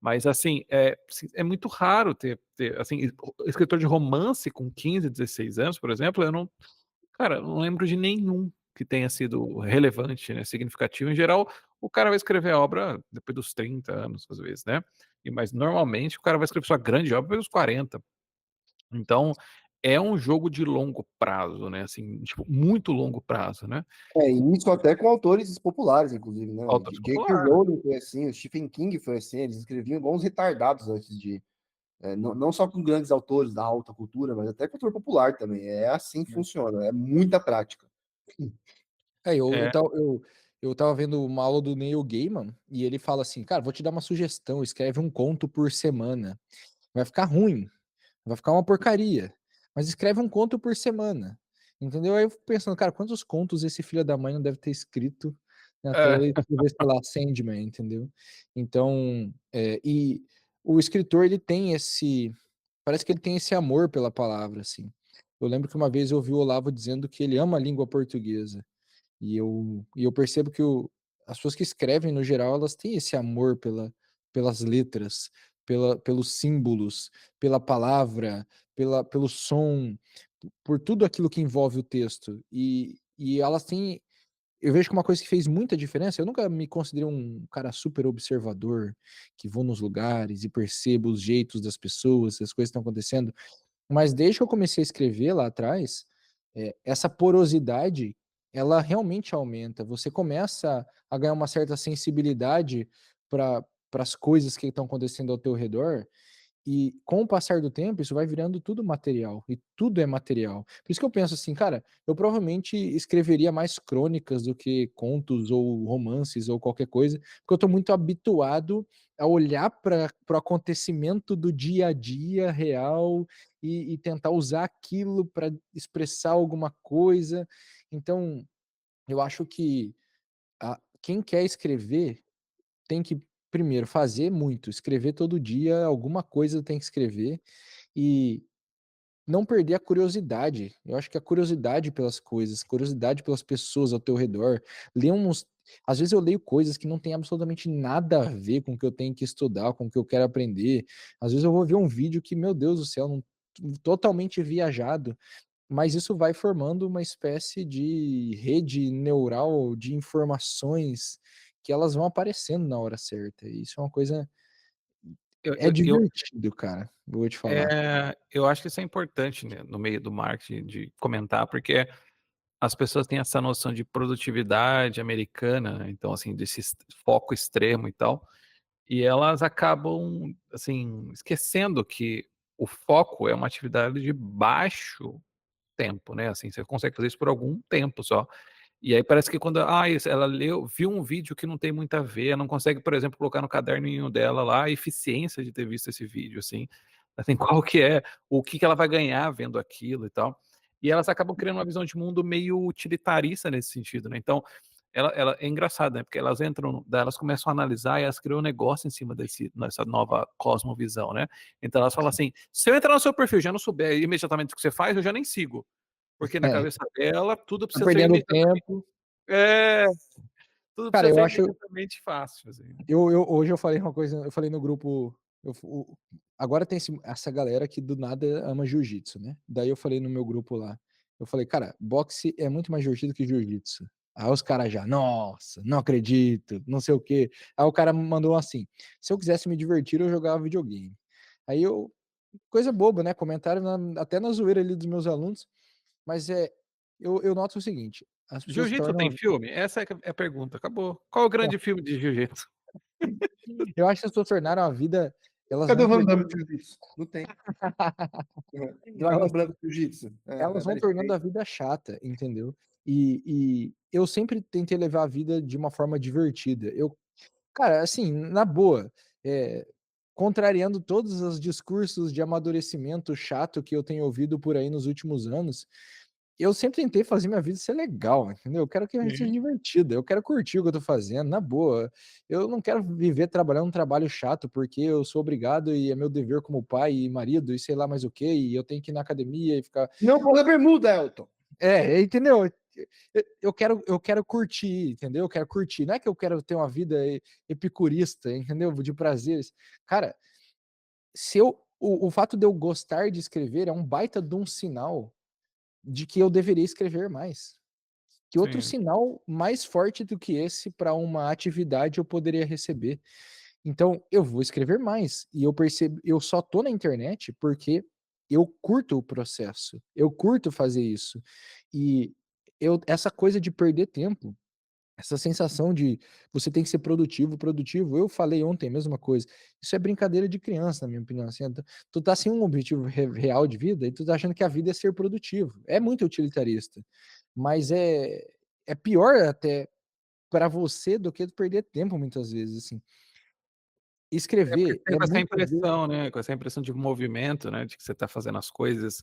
mas assim, é muito raro ter, assim, escritor de romance com 15, 16 anos, por exemplo, eu não cara, eu não lembro de nenhum que tenha sido relevante, né, significativo. Em geral, o cara vai escrever a obra depois dos 30 anos, às vezes, né. Mas normalmente o cara vai escrever sua grande obra depois dos 40. Então, é um jogo de longo prazo, né, assim, tipo, muito longo prazo, né. E isso até com autores populares, inclusive, né? O Autores J.K. populares. Rowling foi assim, o Stephen King foi assim, eles escreviam igual uns retardados antes de. Não só com grandes autores da alta cultura, mas até cultura popular também. É assim que funciona, é muita prática. Eu É, estava eu estava vendo uma aula do Neil Gaiman e ele fala assim: "Cara, vou te dar uma sugestão, escreve um conto por semana. Vai ficar ruim, vai ficar uma porcaria, mas escreve um conto por semana", entendeu? Aí eu fico pensando: "Cara, quantos contos esse filho da mãe não deve ter escrito até é. ele escrever, sei lá, Sandman", entendeu? Então, e o escritor ele tem esse parece que ele tem esse amor pela palavra, assim. Eu lembro que uma vez eu ouvi o Olavo dizendo que ele ama a língua portuguesa. E eu percebo que as pessoas que escrevem no geral, elas têm esse amor pelas letras, pelos símbolos, pela palavra, pelo som, por tudo aquilo que envolve o texto. E elas têm eu vejo que uma coisa que fez muita diferença, eu nunca me considerei um cara super observador, que vou nos lugares e percebo os jeitos das pessoas, as coisas que estão acontecendo, mas desde que eu comecei a escrever lá atrás, essa porosidade, ela realmente aumenta. Você começa a ganhar uma certa sensibilidade para as coisas que estão acontecendo ao teu redor, e com o passar do tempo, isso vai virando tudo material, e tudo é material. Por isso que eu penso assim, cara, eu provavelmente escreveria mais crônicas do que contos ou romances ou qualquer coisa, porque eu tô muito habituado a olhar para o acontecimento do dia a dia real e tentar usar aquilo para expressar alguma coisa. Então, eu acho que quem quer escrever tem que primeiro fazer muito, escrever todo dia, alguma coisa tem que escrever e não perder a curiosidade. Eu acho que a curiosidade pelas coisas, curiosidade pelas pessoas ao teu redor, ler uns às vezes eu leio coisas que não tem absolutamente nada a ver com o que eu tenho que estudar, com o que eu quero aprender. Às vezes eu vou ver um vídeo que, meu Deus do céu, não totalmente viajado, mas isso vai formando uma espécie de rede neural de informações que elas vão aparecendo na hora certa. E isso é uma coisa Eu é eu eu divertido, cara, vou te falar. eu acho que isso é importante, né, no meio do marketing de comentar, porque as pessoas têm essa noção de produtividade americana, né, então, assim, desse foco extremo e tal, e elas acabam, assim, esquecendo que o foco é uma atividade de baixo tempo, né, assim, você consegue fazer isso por algum tempo só. E aí parece que quando isso ela viu um vídeo que não tem muito a ver, não consegue, por exemplo, colocar no caderninho dela lá a eficiência de ter visto esse vídeo, assim, assim, qual que é, o que que ela vai ganhar vendo aquilo e tal. E elas acabam criando uma visão de mundo meio utilitarista nesse sentido, né, então, ela é engraçado, né, porque elas entram daí elas começam a analisar e elas criam um negócio em cima dessa nova cosmovisão, né. Então elas falam assim: "Se eu entrar no seu perfil e já não souber imediatamente o que você faz, eu já nem sigo", porque na É, cabeça dela tudo tá precisa ser perdendo imediatamente tempo. é, tudo Cara, precisa eu ser acho imediatamente fácil, assim, né. eu hoje eu falei uma coisa, eu falei no grupo, eu o agora tem essa galera que do nada ama jiu-jitsu, né. Daí eu falei no meu grupo lá, eu falei: "Cara, boxe é muito mais divertido que jiu-jitsu". Aí os caras já: "Nossa, não acredito, não sei o quê". Aí o cara mandou assim: "Se eu quisesse me divertir, eu jogava videogame". Aí eu coisa boba, né, comentário até na zoeira ali dos meus alunos, mas, eu noto o seguinte, as pessoas Jiu-jitsu tem tornam filme? Essa é a pergunta, acabou. Qual o grande filme de jiu-jitsu? eu acho que as pessoas tornaram a vida elas Cadê vão o Van entregando Damme de jiu-jitsu? Não tem. Dragão elas Branco de jiu-jitsu. elas vão Dá tornando a licença. vida chata, entendeu. E eu sempre tentei levar a vida de uma forma divertida. Cara, assim, na boa, contrariando todos os discursos de amadurecimento chato que eu tenho ouvido por aí nos últimos anos, eu sempre tentei fazer minha vida ser legal, entendeu? Eu quero que a gente seja Uhum. divertida, eu quero curtir o que eu tô fazendo, na boa. Eu não quero viver trabalhando um trabalho chato, porque eu sou obrigado e é meu dever como pai e marido e sei lá mais o quê, e eu tenho que ir na academia e ficar Não pode bermuda, Elton. entendeu? Eu quero curtir, entendeu? Eu quero curtir, não é que eu quero ter uma vida epicurista, entendeu? De prazeres. Cara, se eu o fato de eu gostar de escrever é um baita de um sinal de que eu deveria escrever mais. Que outro Sim, sinal mais forte do que esse para uma atividade eu poderia receber? Então, eu vou escrever mais. E eu só tô na internet porque eu curto o processo. Eu curto fazer isso. E essa coisa de perder tempo, essa sensação de você tem que ser produtivo, produtivo. Eu falei ontem a mesma coisa. Isso é brincadeira de criança, na minha opinião. Assim, tu tá sem um objetivo real de vida e tu tá achando que a vida é ser produtivo. É muito utilitarista. Mas é pior até para você do que tu perder tempo muitas vezes, assim. é porque Escrever você é com essa muitas vezes impressão, né, com essa impressão de movimento, né, de que você tá fazendo as coisas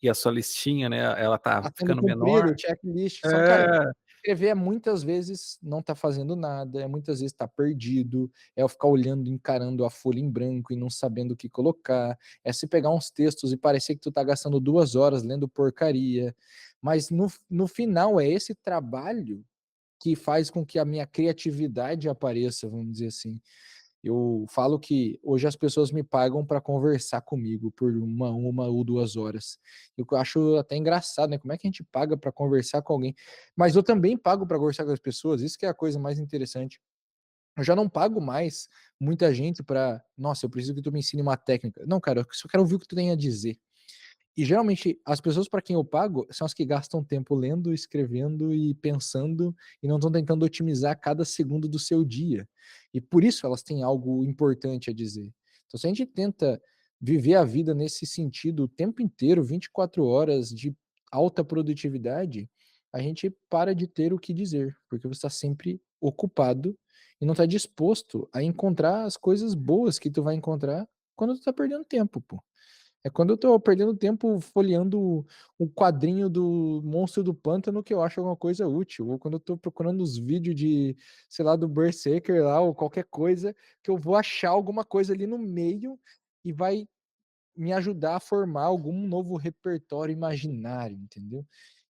e a sua listinha, né, ela tá tá sendo ficando cumprido, menor. o checklist, são cara, É, escrever é muitas vezes não tá fazendo nada, é muitas vezes tá perdido, é eu ficar olhando, encarando a folha em branco e não sabendo o que colocar, é se pegar uns textos e parecer que tu tá gastando 2 horas lendo porcaria, mas no final é esse trabalho que faz com que a minha criatividade apareça, vamos dizer assim. Eu falo que hoje as pessoas me pagam para conversar comigo por 1 ou 2 horas. Eu acho até engraçado, né, como é que a gente paga para conversar com alguém? Mas eu também pago para conversar com as pessoas, isso que é a coisa mais interessante. Eu já não pago mais muita gente para, "Nossa, eu preciso que tu me ensine uma técnica". Não, cara, eu só quero ouvir o que tu tem a dizer. E geralmente as pessoas para quem eu pago são as que gastam tempo lendo, escrevendo e pensando e não estão tentando otimizar cada segundo do seu dia. E por isso elas têm algo importante a dizer. Então, se a gente tenta viver a vida nesse sentido o tempo inteiro, 24 horas de alta produtividade, a gente para de ter o que dizer, porque você está sempre ocupado e não está disposto a encontrar as coisas boas que tu vai encontrar quando tu está perdendo tempo, pô. É quando eu tô perdendo tempo folheando o quadrinho do Monstro do Pântano que eu acho alguma coisa útil, ou quando eu tô procurando os vídeos de, sei lá, do Berserker lá, ou qualquer coisa, que eu vou achar alguma coisa ali no meio e vai me ajudar a formar algum novo repertório imaginário, entendeu?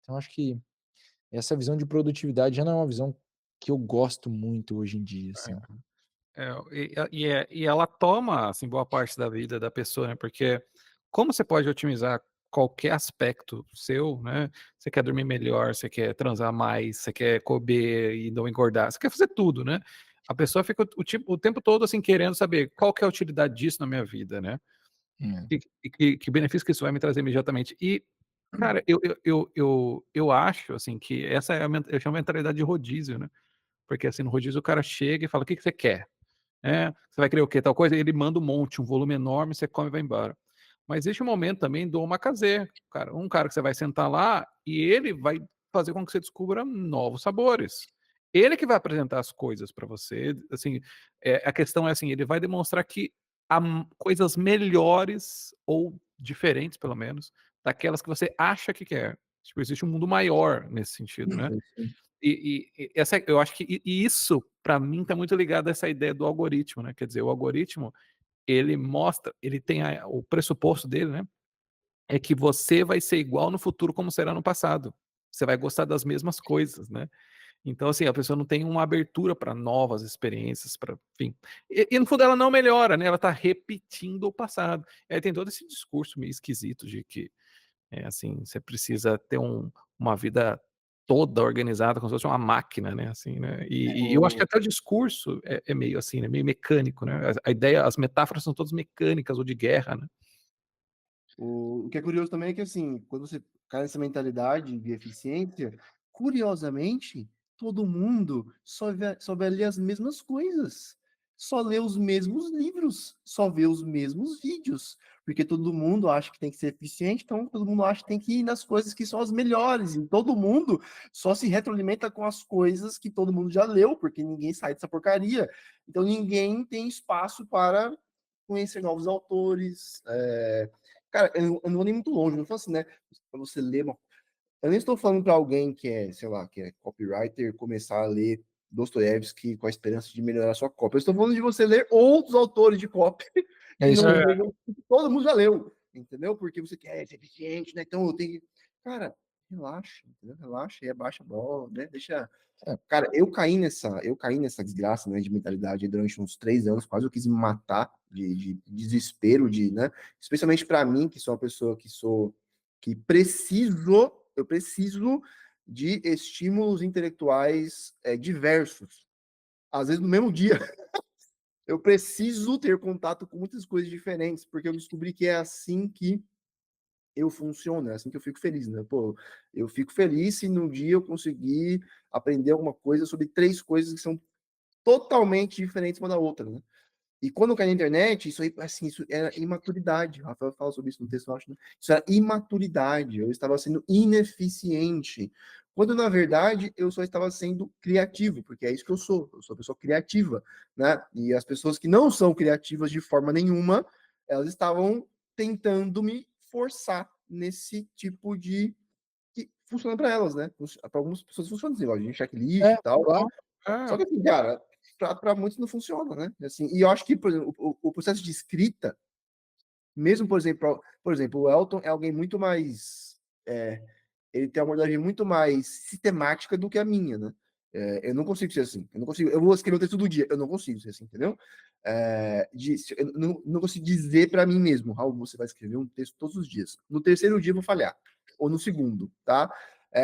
Então acho que essa visão de produtividade já não é uma visão que eu gosto muito hoje em dia, assim. E ela toma, assim, boa parte da vida da pessoa, né, porque como você pode otimizar qualquer aspecto seu, né, você quer dormir melhor, você quer transar mais, você quer comer e não engordar, você quer fazer tudo, né. A pessoa fica o tempo todo, assim, querendo saber qual que é a utilidade disso na minha vida, né, É. que benefício que isso vai me trazer imediatamente. E, cara, eu acho, assim, que essa é a eu chamo de mentalidade de rodízio, né, porque, assim, no rodízio o cara chega e fala: "O que que você quer?" É, você vai querer o quê? Tal coisa, ele manda um monte, um volume enorme, você come e vai embora. Mas existe um momento também do omakase, cara, um cara que você vai sentar lá e ele vai fazer com que você descubra novos sabores. Ele que vai apresentar as coisas para você, assim, a questão é assim, ele vai demonstrar que há coisas melhores ou diferentes, pelo menos, daquelas que você acha que quer. Tipo, existe um mundo maior nesse sentido, né. Essa eu acho que isso, para mim, está muito ligado a essa ideia do algoritmo, né, quer dizer, o algoritmo, ele mostra, ele tem o pressuposto dele, né, é que você vai ser igual no futuro como será no passado. Você vai gostar das mesmas coisas, né. Então, assim, a pessoa não tem uma abertura para novas experiências, para enfim. E no fundo ela não melhora, né, ela está repetindo o passado. Aí tem todo esse discurso meio esquisito de que assim, você precisa ter uma vida toda organizada, como se fosse uma máquina, né, assim, né. E eu acho que O, até o discurso é meio assim, né, meio mecânico, né. A ideia, as metáforas são todas mecânicas ou de guerra, né. o que é curioso também é que, assim, quando você cai nessa mentalidade de eficiência, curiosamente, todo mundo só vê ali as mesmas coisas, só lê os mesmos livros, só vê os mesmos vídeos, porque todo mundo acha que tem que ser eficiente, então todo mundo acha que tem que ir nas coisas que são as melhores, e todo mundo só se retroalimenta com as coisas que todo mundo já leu, porque ninguém sai dessa porcaria. Então ninguém tem espaço para conhecer novos autores, cara, eu não vou nem muito longe, não falo assim, né? Pra você ler uma. Eu nem estou falando para alguém que é, sei lá, que é copywriter, começar a ler Dostoiévski com a esperança de melhorar a sua copy. Eu estou falando de você ler outros autores de copy É que isso não aí. sejam que todo mundo já leu, entendeu? Porque você quer ser eficiente, né? Então eu tenho que. Cara, relaxa, entendeu? Relaxa e abaixa a bola, né? Deixa. É. Cara, eu caí nessa desgraça, né, de mentalidade durante uns 3 anos, quase eu quis me matar de desespero, de, né, especialmente para mim, que sou uma pessoa que eu preciso de estímulos intelectuais diversos, às vezes no mesmo dia. Eu preciso ter contato com muitas coisas diferentes, porque eu descobri que é assim que eu funciono, é assim que eu fico feliz, né? Pô, eu fico feliz se num dia eu conseguir aprender alguma coisa sobre 3 coisas que são totalmente diferentes uma da outra, né? E quando eu caí na internet, isso aí, assim, isso era imaturidade. O Rafael fala sobre isso no texto, eu acho, né? Isso era imaturidade. Eu estava sendo ineficiente. Quando, na verdade, eu só estava sendo criativo, porque é isso que eu sou. Eu sou uma pessoa criativa, né? E as pessoas que não são criativas de forma nenhuma, elas estavam tentando me forçar nesse tipo de que funciona para elas, né? Para algumas pessoas funciona assim, ó, de checklist É, e tal. claro. Só É. que assim, cara, para muitos não funciona, né? Assim, e eu acho que, por exemplo, o processo de escrita, mesmo, por exemplo, o Elton é alguém muito mais. Ele tem uma abordagem muito mais sistemática do que a minha, né? Eu não consigo ser assim. Eu não consigo. Eu vou escrever o texto do dia. Eu não consigo ser assim, entendeu? Eu não consigo dizer para mim mesmo, Raul, você vai escrever um texto todos os dias. No terceiro dia eu vou falhar. Ou no segundo, tá?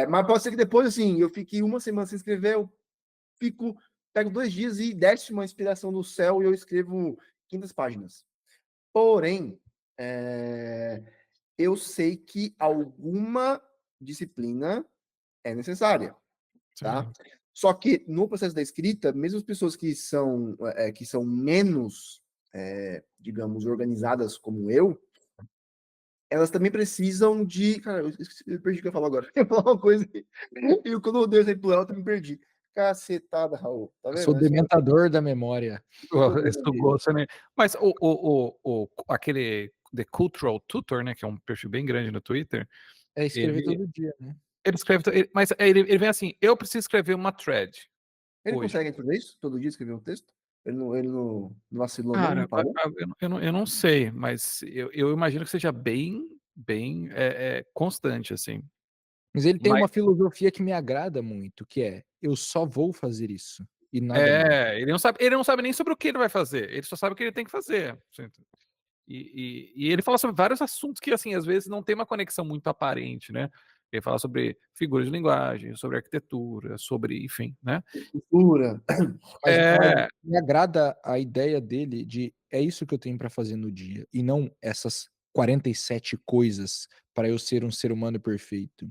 Mas pode ser que depois, assim, eu fique uma semana sem escrever, eu pego 2 dias e desce uma inspiração do céu e eu escrevo 500 páginas. Porém, eu sei que alguma disciplina é necessária, tá? Sim. Só que no processo da escrita, mesmo as pessoas que são menos, digamos, organizadas como eu, elas também precisam de. Cara, eu perdi o que eu ia falar agora. Eu ia falar uma coisa e quando eu dei exemplo pro ela, eu me perdi. Cacetada, Raul. Tá Eu sou vendo? dementador da memória. Estudou, né? Mas aquele The Cultural Tutor, né, que é um perfil bem grande no Twitter, É escrever ele, todo dia, né? ele escreve, mas ele vem assim, eu preciso escrever uma thread Ele hoje. consegue fazer isso? Todo dia escrever um texto? Ele não vacilou, não Cara, parou? eu não sei, mas eu imagino que seja bem constante, assim. Mas ele tem Mas uma filosofia que me agrada muito, que é: eu só vou fazer isso e nada mais. ele não sabe nem sobre o que ele vai fazer, ele só sabe o que ele tem que fazer. E ele fala sobre vários assuntos que, assim, às vezes não tem uma conexão muito aparente, né? Ele fala sobre figuras de linguagem, sobre arquitetura, sobre, enfim, né? Cultura. Mas É, me agrada a ideia dele de: é isso que eu tenho para fazer no dia, e não essas 47 coisas para eu ser um ser humano perfeito.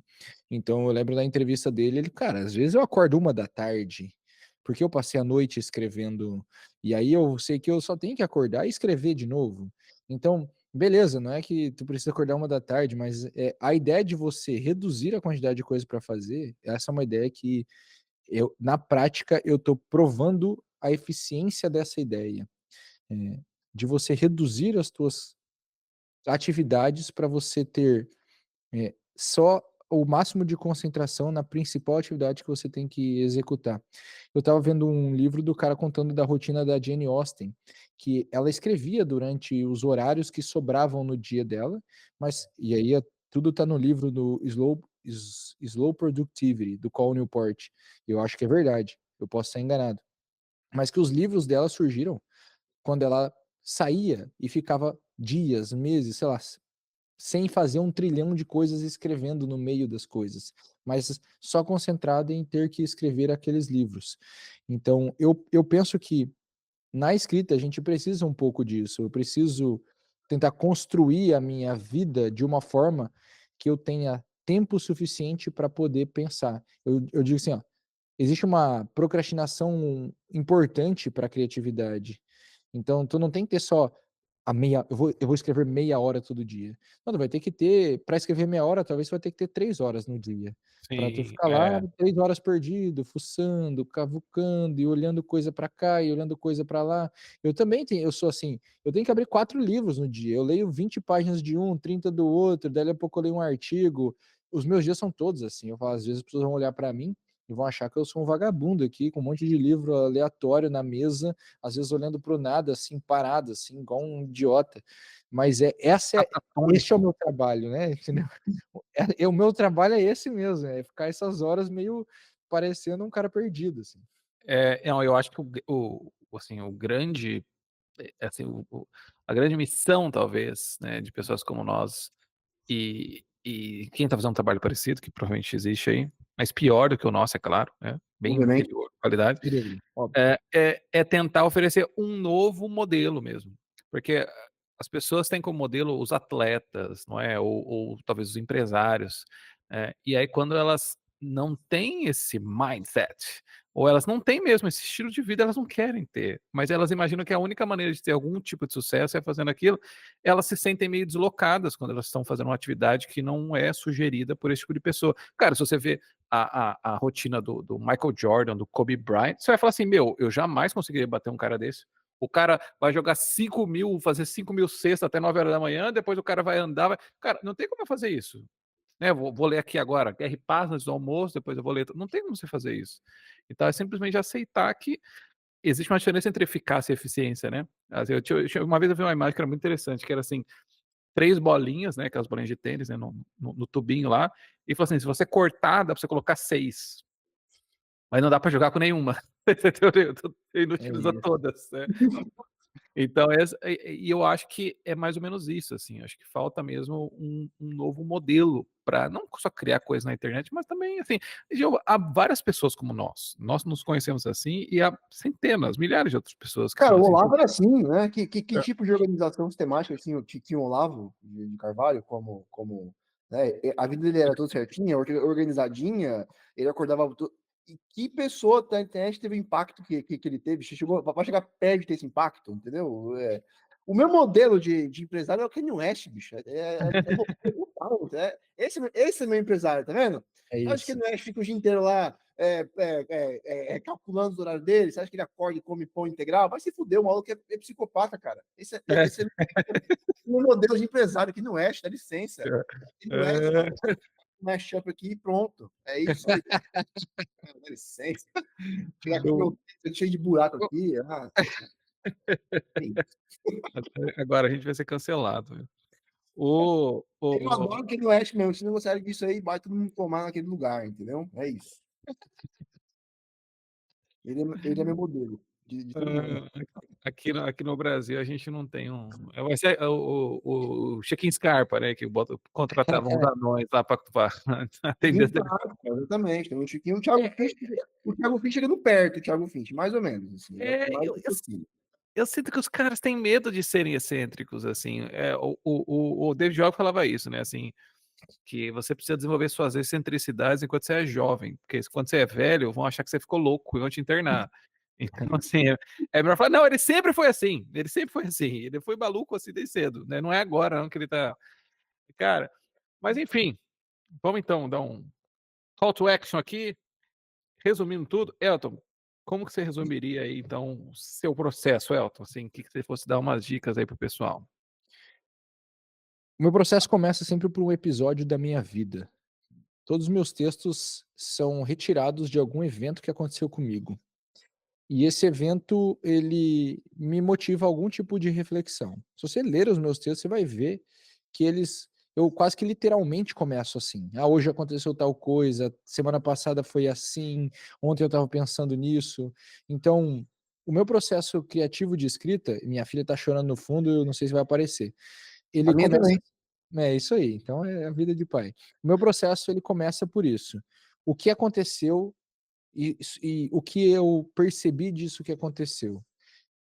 Então eu lembro da entrevista dele, ele: "Cara, às vezes eu acordo 1 da tarde, porque eu passei a noite escrevendo, e aí eu sei que eu só tenho que acordar e escrever de novo". Então, beleza, não é que tu precisa acordar 1 da tarde, mas, a ideia de você reduzir a quantidade de coisas para fazer, essa é uma ideia que na prática, eu estou provando a eficiência dessa ideia, eh, de você reduzir as tuas atividades para você ter, só o máximo de concentração na principal atividade que você tem que executar. Eu estava vendo um livro do cara contando da rotina da Jane Austen, que ela escrevia durante os horários que sobravam no dia dela, mas e aí tudo está no livro do Slow Productivity, do Cal Newport. Eu acho que é verdade, eu posso estar enganado. Mas que os livros dela surgiram quando ela saía e ficava dias, meses, sei lá, sem fazer 1 trilhão de coisas escrevendo no meio das coisas, mas só concentrada em ter que escrever aqueles livros. Então, eu penso que na escrita a gente precisa um pouco disso. Eu preciso tentar construir a minha vida de uma forma que eu tenha tempo suficiente para poder pensar. Eu digo assim, ó, existe uma procrastinação importante para a criatividade. Então, tu não tem que ter só eu vou escrever meia hora todo dia. Não, tu vai ter que ter, para escrever meia hora, talvez você vai ter que ter 3 horas no dia, para tu sim, ficar lá 3 horas perdido, fuçando, cavucando e olhando coisa para cá e olhando coisa para lá. Eu sou assim, eu tenho que abrir 4 livros no dia. Eu leio 20 páginas de um, 30 do outro, daí a pouco eu leio um artigo. Os meus dias são todos assim. Eu falo, às vezes as pessoas vão olhar para mim e vão achar que eu sou um vagabundo aqui, com um monte de livro aleatório na mesa, às vezes olhando para o nada, assim, parado, assim, igual um idiota. Mas este é o catatônico. meu trabalho, né? Entendeu? O meu trabalho é esse mesmo, é ficar essas horas meio parecendo um cara perdido, assim. Não, eu acho que assim, o grande, assim, a grande missão, talvez, né, de pessoas como nós e quem está fazendo um trabalho parecido, que provavelmente existe aí, mas pior do que o nosso, é claro, né, bem Obviamente. inferior qualidade, Incrível, óbvio. é tentar oferecer um novo modelo mesmo, porque as pessoas têm como modelo os atletas, não é, ou talvez os empresários, e aí quando elas não têm esse mindset, ou elas não têm mesmo esse estilo de vida, elas não querem ter, mas elas imaginam que a única maneira de ter algum tipo de sucesso é fazendo aquilo, elas se sentem meio deslocadas quando elas estão fazendo uma atividade que não é sugerida por esse tipo de pessoa. Cara, se você vê a rotina do Michael Jordan, do Kobe Bryant, você vai falar assim: meu, eu jamais conseguiria bater um cara desse. O cara vai jogar 5.000, fazer 5.000 cestas até 9 horas da manhã, depois o cara vai andar. Cara, não tem como eu fazer isso. Né? Vou ler aqui agora, Guerra e Paz antes do almoço, depois eu vou ler. Não tem como você fazer isso. Então é simplesmente aceitar que existe uma diferença entre eficácia e eficiência, né? Assim, uma vez eu vi uma imagem que era muito interessante, que era assim, 3 bolinhas, né, aquelas bolinhas de tênis, né, no tubinho lá, e falou assim: se você cortar, dá para você colocar 6. mas não dá para jogar com nenhuma. Você É inutilizou isso. todas, né. Então e eu acho que é mais ou menos isso, assim, acho que falta mesmo um novo modelo para não só criar coisa na internet, mas também, assim, há várias pessoas como nós nos conhecemos assim e há centenas, milhares de outras pessoas que Cara, são o assim. Olavo era assim, né? Que É, tipo de organização sistemática tinha o Olavo de Carvalho né? A vida dele era toda certinha, organizadinha, ele acordava. E que pessoa da internet teve o impacto que ele teve? Chegou, vai chegar perto de ter esse impacto, entendeu? O meu modelo de empresário é o Kanye West, bicho. Esse é meu empresário, tá vendo? É Você acha que o isso. Kanye West fica o dia inteiro lá calculando o horário dele? Você acha que ele acorda e come pão integral? Vai se fuder, o maluco é psicopata, cara. Esse é o meu modelo de empresário, que não é, dá licença. Que não é, é, mashup aqui e pronto. É isso aí, dá licença. Chegar aqui, eu meu dedo cheio de buraco aqui. É isso. agora a gente vai ser cancelado, viu. O Eu o adoro que no Oeste mesmo. Se não gostar disso aí, vai todo mundo tomar naquele lugar, entendeu? É isso. Ele é meu modelo de todo mundo. hã, aqui no Brasil a gente não tem vai ser o Chiquinho Scarpa, né, que contratava uns anões lá para atender Chiquinho as dele. Scarpa, exatamente. Tem o Chiquinho, o Thiago Finch chegando perto, o Thiago Finch, mais ou menos, assim, mais Eu do que possível. eu sinto que os caras têm medo de serem excêntricos, assim, o David Jobs falava isso, né, assim, que você precisa desenvolver suas excentricidades enquanto você é jovem, porque quando você é velho vão achar que você ficou louco e vão te internar. Então, assim, é melhor falar: "Não, ele sempre foi assim, ele foi maluco assim desde cedo, né, não é agora não que ele tá". Cara, mas enfim, vamos então dar um call to action aqui, resumindo tudo. Elton, como que você resumiria aí então o seu processo, Elton, assim, que você fosse dar umas dicas aí para o pessoal? O meu processo começa sempre por um episódio da minha vida. Todos os meus textos são retirados de algum evento que aconteceu comigo. E esse evento, ele me motiva a algum tipo de reflexão. Se você ler os meus textos, você vai ver que eu quase que literalmente começo assim. Ah, hoje aconteceu tal coisa, semana passada foi assim, ontem eu estava pensando nisso. Então, o meu processo criativo de escrita, minha filha está chorando no fundo, eu não sei se vai aparecer. A Ele minha começa também. é isso aí, então é a vida de pai. O meu processo ele começa por isso. O que aconteceu e o que eu percebi disso que aconteceu.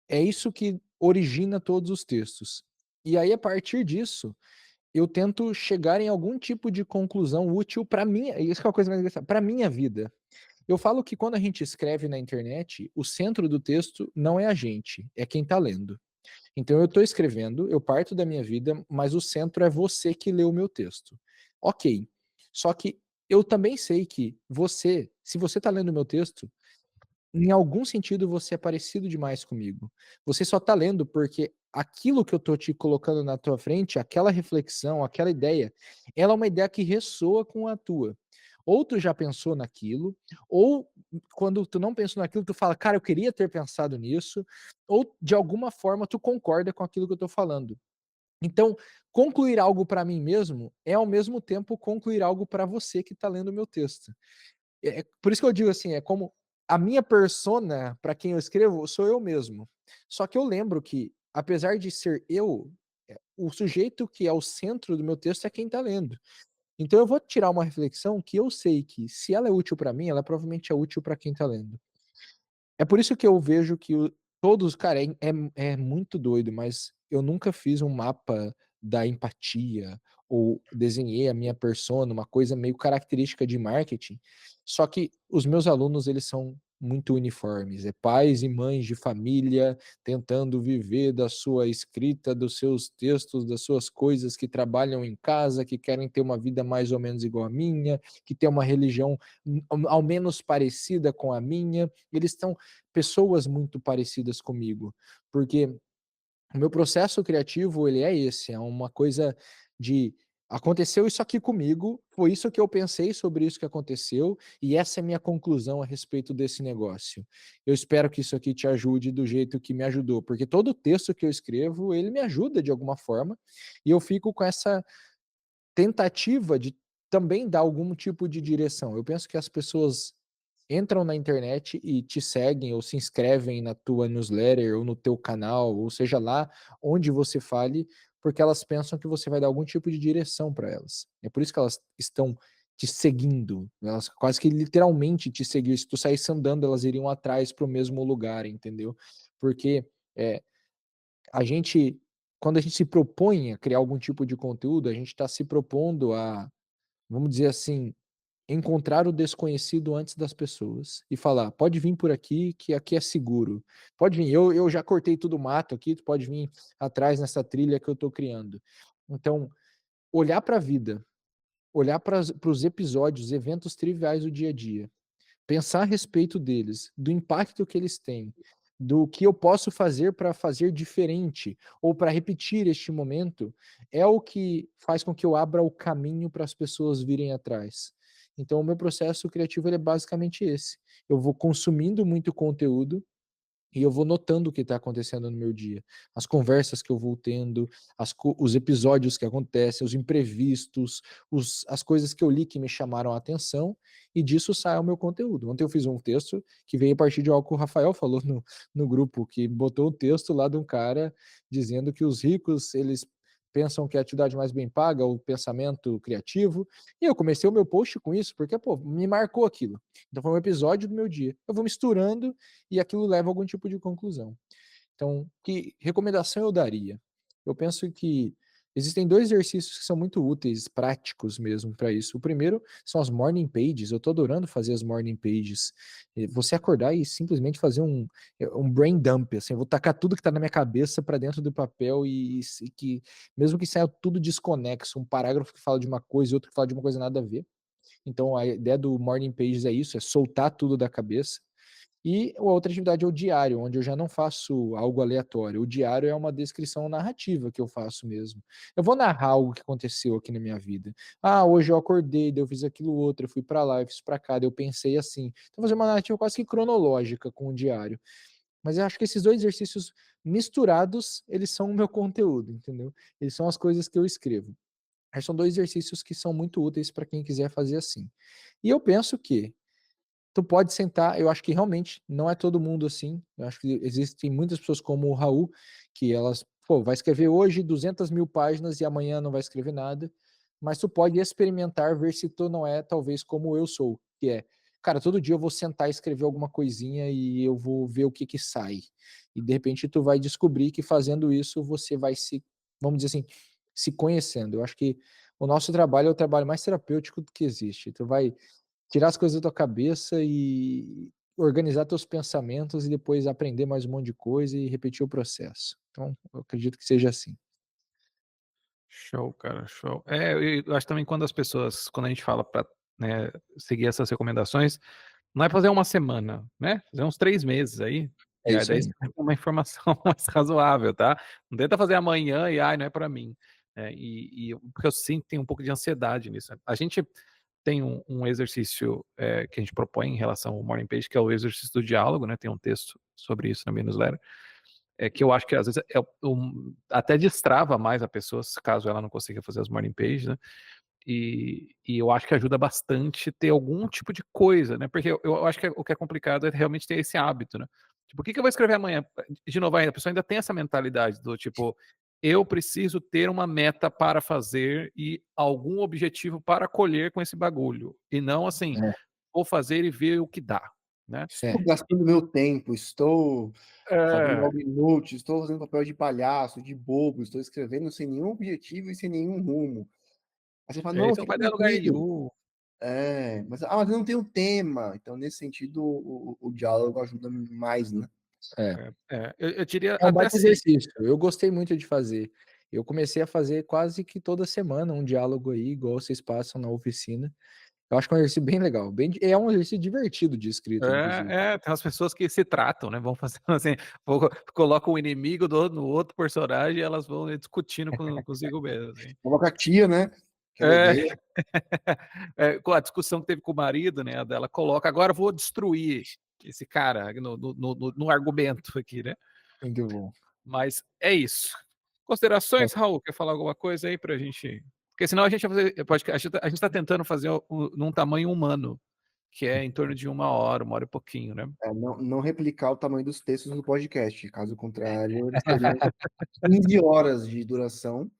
É isso que origina todos os textos. E aí, a partir disso, eu tento chegar em algum tipo de conclusão útil para minha isso que é uma coisa mais engraçada, pra minha vida. Eu falo que quando a gente escreve na internet, o centro do texto não é a gente, é quem está lendo. Então eu estou escrevendo, eu parto da minha vida, mas o centro é você que lê o meu texto. Ok. Só que eu também sei que se você está lendo o meu texto, em algum sentido você é parecido demais comigo. Você só tá lendo porque aquilo que eu tô te colocando na tua frente, aquela reflexão, aquela ideia, ela é uma ideia que ressoa com a tua. Ou tu já pensou naquilo, ou quando tu não pensou naquilo, tu fala, cara, eu queria ter pensado nisso, ou de alguma forma tu concorda com aquilo que eu tô falando. Então, concluir algo para mim mesmo é ao mesmo tempo concluir algo para você que tá lendo o meu texto. Por isso que eu digo assim, é como a minha persona, para quem eu escrevo, sou eu mesmo. Só que eu lembro que, apesar de ser eu, o sujeito que é o centro do meu texto é quem está lendo. Então eu vou tirar uma reflexão que eu sei que, se ela é útil para mim, ela provavelmente é útil para quem está lendo. É por isso que eu vejo que todos, cara, é muito doido, mas eu nunca fiz um mapa da empatia ou desenhei a minha persona, uma coisa meio característica de marketing. Só que os meus alunos, eles são muito uniformes, é pais e mães de família tentando viver da sua escrita, dos seus textos, das suas coisas, que trabalham em casa, que querem ter uma vida mais ou menos igual à minha, que tem uma religião ao menos parecida com a minha. Eles estão pessoas muito parecidas comigo, porque o meu processo criativo ele é esse, é uma coisa de aconteceu isso aqui comigo, foi isso que eu pensei sobre isso que aconteceu e essa é a minha conclusão a respeito desse negócio. Eu espero que isso aqui te ajude do jeito que me ajudou, porque todo texto que eu escrevo, ele me ajuda de alguma forma, e eu fico com essa tentativa de também dar algum tipo de direção. Eu penso que as pessoas entram na internet e te seguem ou se inscrevem na tua newsletter ou no teu canal, ou seja lá onde você fale, porque elas pensam que você vai dar algum tipo de direção para elas. É por isso que elas estão te seguindo, elas quase que literalmente te seguiam. Se tu saísse andando, elas iriam atrás para o mesmo lugar, entendeu? Porque é, a gente, quando a gente se propõe a criar algum tipo de conteúdo, a gente está se propondo a, vamos dizer assim, encontrar o desconhecido antes das pessoas e falar: pode vir por aqui, que aqui é seguro. Pode vir, eu já cortei tudo o mato aqui, tu pode vir atrás nessa trilha que eu estou criando. Então, olhar para a vida, olhar para os episódios, eventos triviais do dia a dia, pensar a respeito deles, do impacto que eles têm, do que eu posso fazer para fazer diferente ou para repetir este momento, é o que faz com que eu abra o caminho para as pessoas virem atrás. Então, o meu processo criativo ele é basicamente esse. Eu vou consumindo muito conteúdo e eu vou notando o que está acontecendo no meu dia, as conversas que eu vou tendo, os episódios que acontecem, os imprevistos, as coisas que eu li que me chamaram a atenção, e disso sai o meu conteúdo. Ontem eu fiz um texto que veio a partir de algo que o Rafael falou no grupo, que botou o texto lá de um cara dizendo que os ricos, eles pensam que a atividade mais bem paga é o pensamento criativo, e eu comecei o meu post com isso, porque, pô, me marcou aquilo. Então foi um episódio do meu dia. Eu vou misturando e aquilo leva a algum tipo de conclusão. Então, que recomendação eu daria? Eu penso que existem 2 exercícios que são muito úteis, práticos mesmo para isso. O primeiro são as morning pages, eu estou adorando fazer as morning pages. Você acordar e simplesmente fazer um brain dump, assim, eu vou tacar tudo que está na minha cabeça para dentro do papel e que mesmo que saia tudo desconexo, um parágrafo que fala de uma coisa e outro que fala de uma coisa nada a ver. Então a ideia do morning pages é isso, é soltar tudo da cabeça. E a outra atividade é o diário, onde eu já não faço algo aleatório. O diário é uma descrição narrativa que eu faço mesmo. Eu vou narrar algo que aconteceu aqui na minha vida. Ah, hoje eu acordei, daí eu fiz aquilo outro, eu fui para lá, eu fiz para cá, daí eu pensei assim. Então fazer uma narrativa quase que cronológica com o diário. Mas eu acho que esses 2 exercícios misturados, eles são o meu conteúdo, entendeu? Eles são as coisas que eu escrevo. Aí são 2 exercícios que são muito úteis para quem quiser fazer assim. E eu penso que tu pode sentar, eu acho que realmente não é todo mundo assim, eu acho que existem muitas pessoas como o Raul, que elas, pô, vai escrever hoje 200.000 páginas e amanhã não vai escrever nada, mas tu pode experimentar, ver se tu não é talvez como eu sou, que é, cara, todo dia eu vou sentar e escrever alguma coisinha e eu vou ver o que que sai. E de repente tu vai descobrir que fazendo isso você vai se, vamos dizer assim, se conhecendo. Eu acho que o nosso trabalho é o trabalho mais terapêutico que existe. Tu vai tirar as coisas da tua cabeça e organizar teus pensamentos e depois aprender mais um monte de coisa e repetir o processo. Então, eu acredito que seja assim. Show, cara, show. Eu acho também quando a gente fala para, né, seguir essas recomendações, não é fazer uma semana, né, fazer uns 3 meses aí, É e aí isso daí aí. você vai ter uma informação mais razoável, tá. Não tenta fazer amanhã e: "Ai, não é para mim". Porque eu sinto que tem um pouco de ansiedade nisso. A gente tem um exercício, que a gente propõe em relação ao morning page, que é o exercício do diálogo, né, tem um texto sobre isso na minha newsletter. É que eu acho que às vezes até destrava mais a pessoa, se caso ela não consiga fazer as morning pages, né, e eu acho que ajuda bastante ter algum tipo de coisa, né, porque eu acho que o que é complicado é realmente ter esse hábito, né. Tipo, o que que eu vou escrever amanhã? De novo, a pessoa ainda tem essa mentalidade do tipo: "Eu preciso ter uma meta para fazer e algum objetivo para colher com esse bagulho", e não assim: É, "Vou fazer e ver o que dá", né. Estou gastando meu tempo, estou fazendo É. algo inútil, estou fazendo papel de palhaço, de bobo, estou escrevendo sem nenhum objetivo e sem nenhum rumo. Aí você fala: "Não, Isso não fica vai dar lugar tranquilo". nenhum. Mas eu não tenho tema. Então, nesse sentido, o diálogo ajuda mais, né. é. Eu diria É um até baita assim. exercício, eu gostei muito de fazer. Eu comecei a fazer quase que toda semana um diálogo aí, igual vocês passam na oficina. Eu acho que é um exercício bem legal, é um exercício divertido de escrita, inclusive. Tem umas pessoas que se tratam, né, vão fazendo assim, colocam o inimigo no outro personagem e elas vão discutindo consigo mesmo, assim. Coloca a tia, né, que ela É, odeia. com a discussão que teve com o marido, né, a dela coloca: "Agora eu vou destruir esse cara no argumento aqui", né. Muito bom. Mas é isso. É. Considerações, Raul? Quer falar alguma coisa aí pra gente, porque senão a gente vai fazer podcast, a gente tá tentando fazer num tamanho humano. que é em torno de 1 hora e pouquinho, né. Não replicar o tamanho dos textos do podcast, caso contrário, eles teriam 15 horas de duração,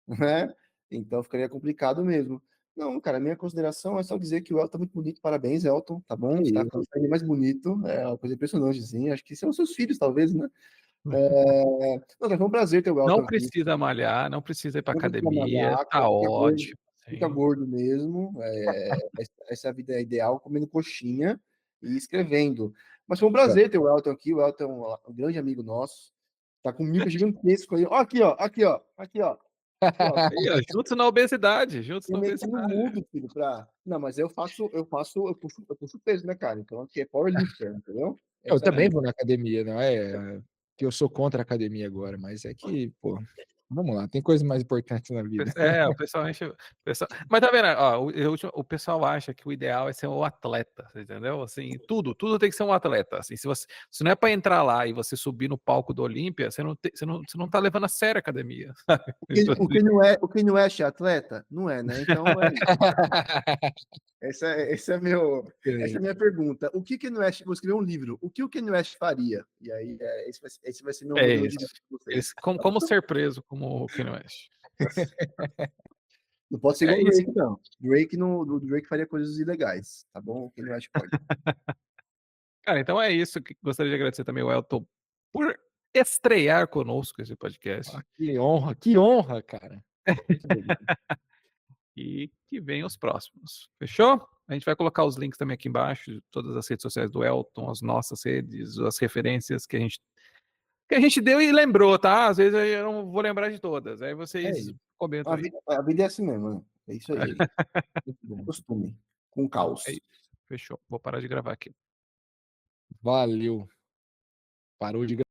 né, então ficaria complicado mesmo. Não, cara, a minha consideração é só dizer que o Elton tá muito bonito, parabéns, Elton, tá bom? Que Você tá isso. ficando cada vez mais bonito, é uma coisa impressionante, assim, acho que são seus filhos talvez, né. Não, cara, foi um prazer ter o Elton Não aqui. precisa malhar, não precisa ir pra Não precisa academia, malhar, tá ótimo, fica assim. gordo mesmo, essa é a vida ideal, comendo coxinha e escrevendo. Mas foi um Tá. prazer ter o Elton aqui, o Elton é um grande amigo nosso, tá com um mica gigantesco aí. Ó, aqui, ó, aqui, ó, aqui, ó, aqui, ó. Aí, ó, juntos na obesidade, juntos Eu na meti no obesidade. mudo, filho, pra. Não, mas eu puxo peso, né, cara? Então aqui é powerlifter, entendeu? Eu Essa é a também vida. vou na academia, não é que eu sou contra a academia agora, mas é que, pô, vamos lá, tem coisas mais importantes na vida. O pessoal enche o pessoal mas tá vendo, ó, o pessoal acha que o ideal é ser um atleta, você entendeu? Assim, tudo tem que ser um atleta, assim, se não é pra entrar lá e você subir no palco do Olímpia, você não tá levando a sério a academia, sabe. Então assim O Kanye West é atleta? Não é, né? Então é. Essa é a minha pergunta. O que o Kanye West, vou escrever um livro, o que o Kanye West faria? E aí, esse vai ser meu é modelo de isso. vida para Eles vocês. como ser preso como o Kanye West. Não pode ser igual É o isso. Drake, não. O Drake faria coisas ilegais, tá bom? O Kanye West pode. Cara, então é isso, que gostaria de agradecer também o Elton por estrear conosco esse podcast, Ah, que honra, cara. Muito obrigado. e que venham os próximos, fechou? A gente vai colocar os links também aqui embaixo de todas as redes sociais do Elton, as nossas redes, as referências que a gente deu e lembrou, tá? Às vezes aí eu não vou lembrar de todas, aí É vocês isso, comentam aí. A vida é assim mesmo, né? É isso aí. muito bom. Costume. Com É caos. isso, fechou. Vou parar de gravar aqui. Valeu. Parou de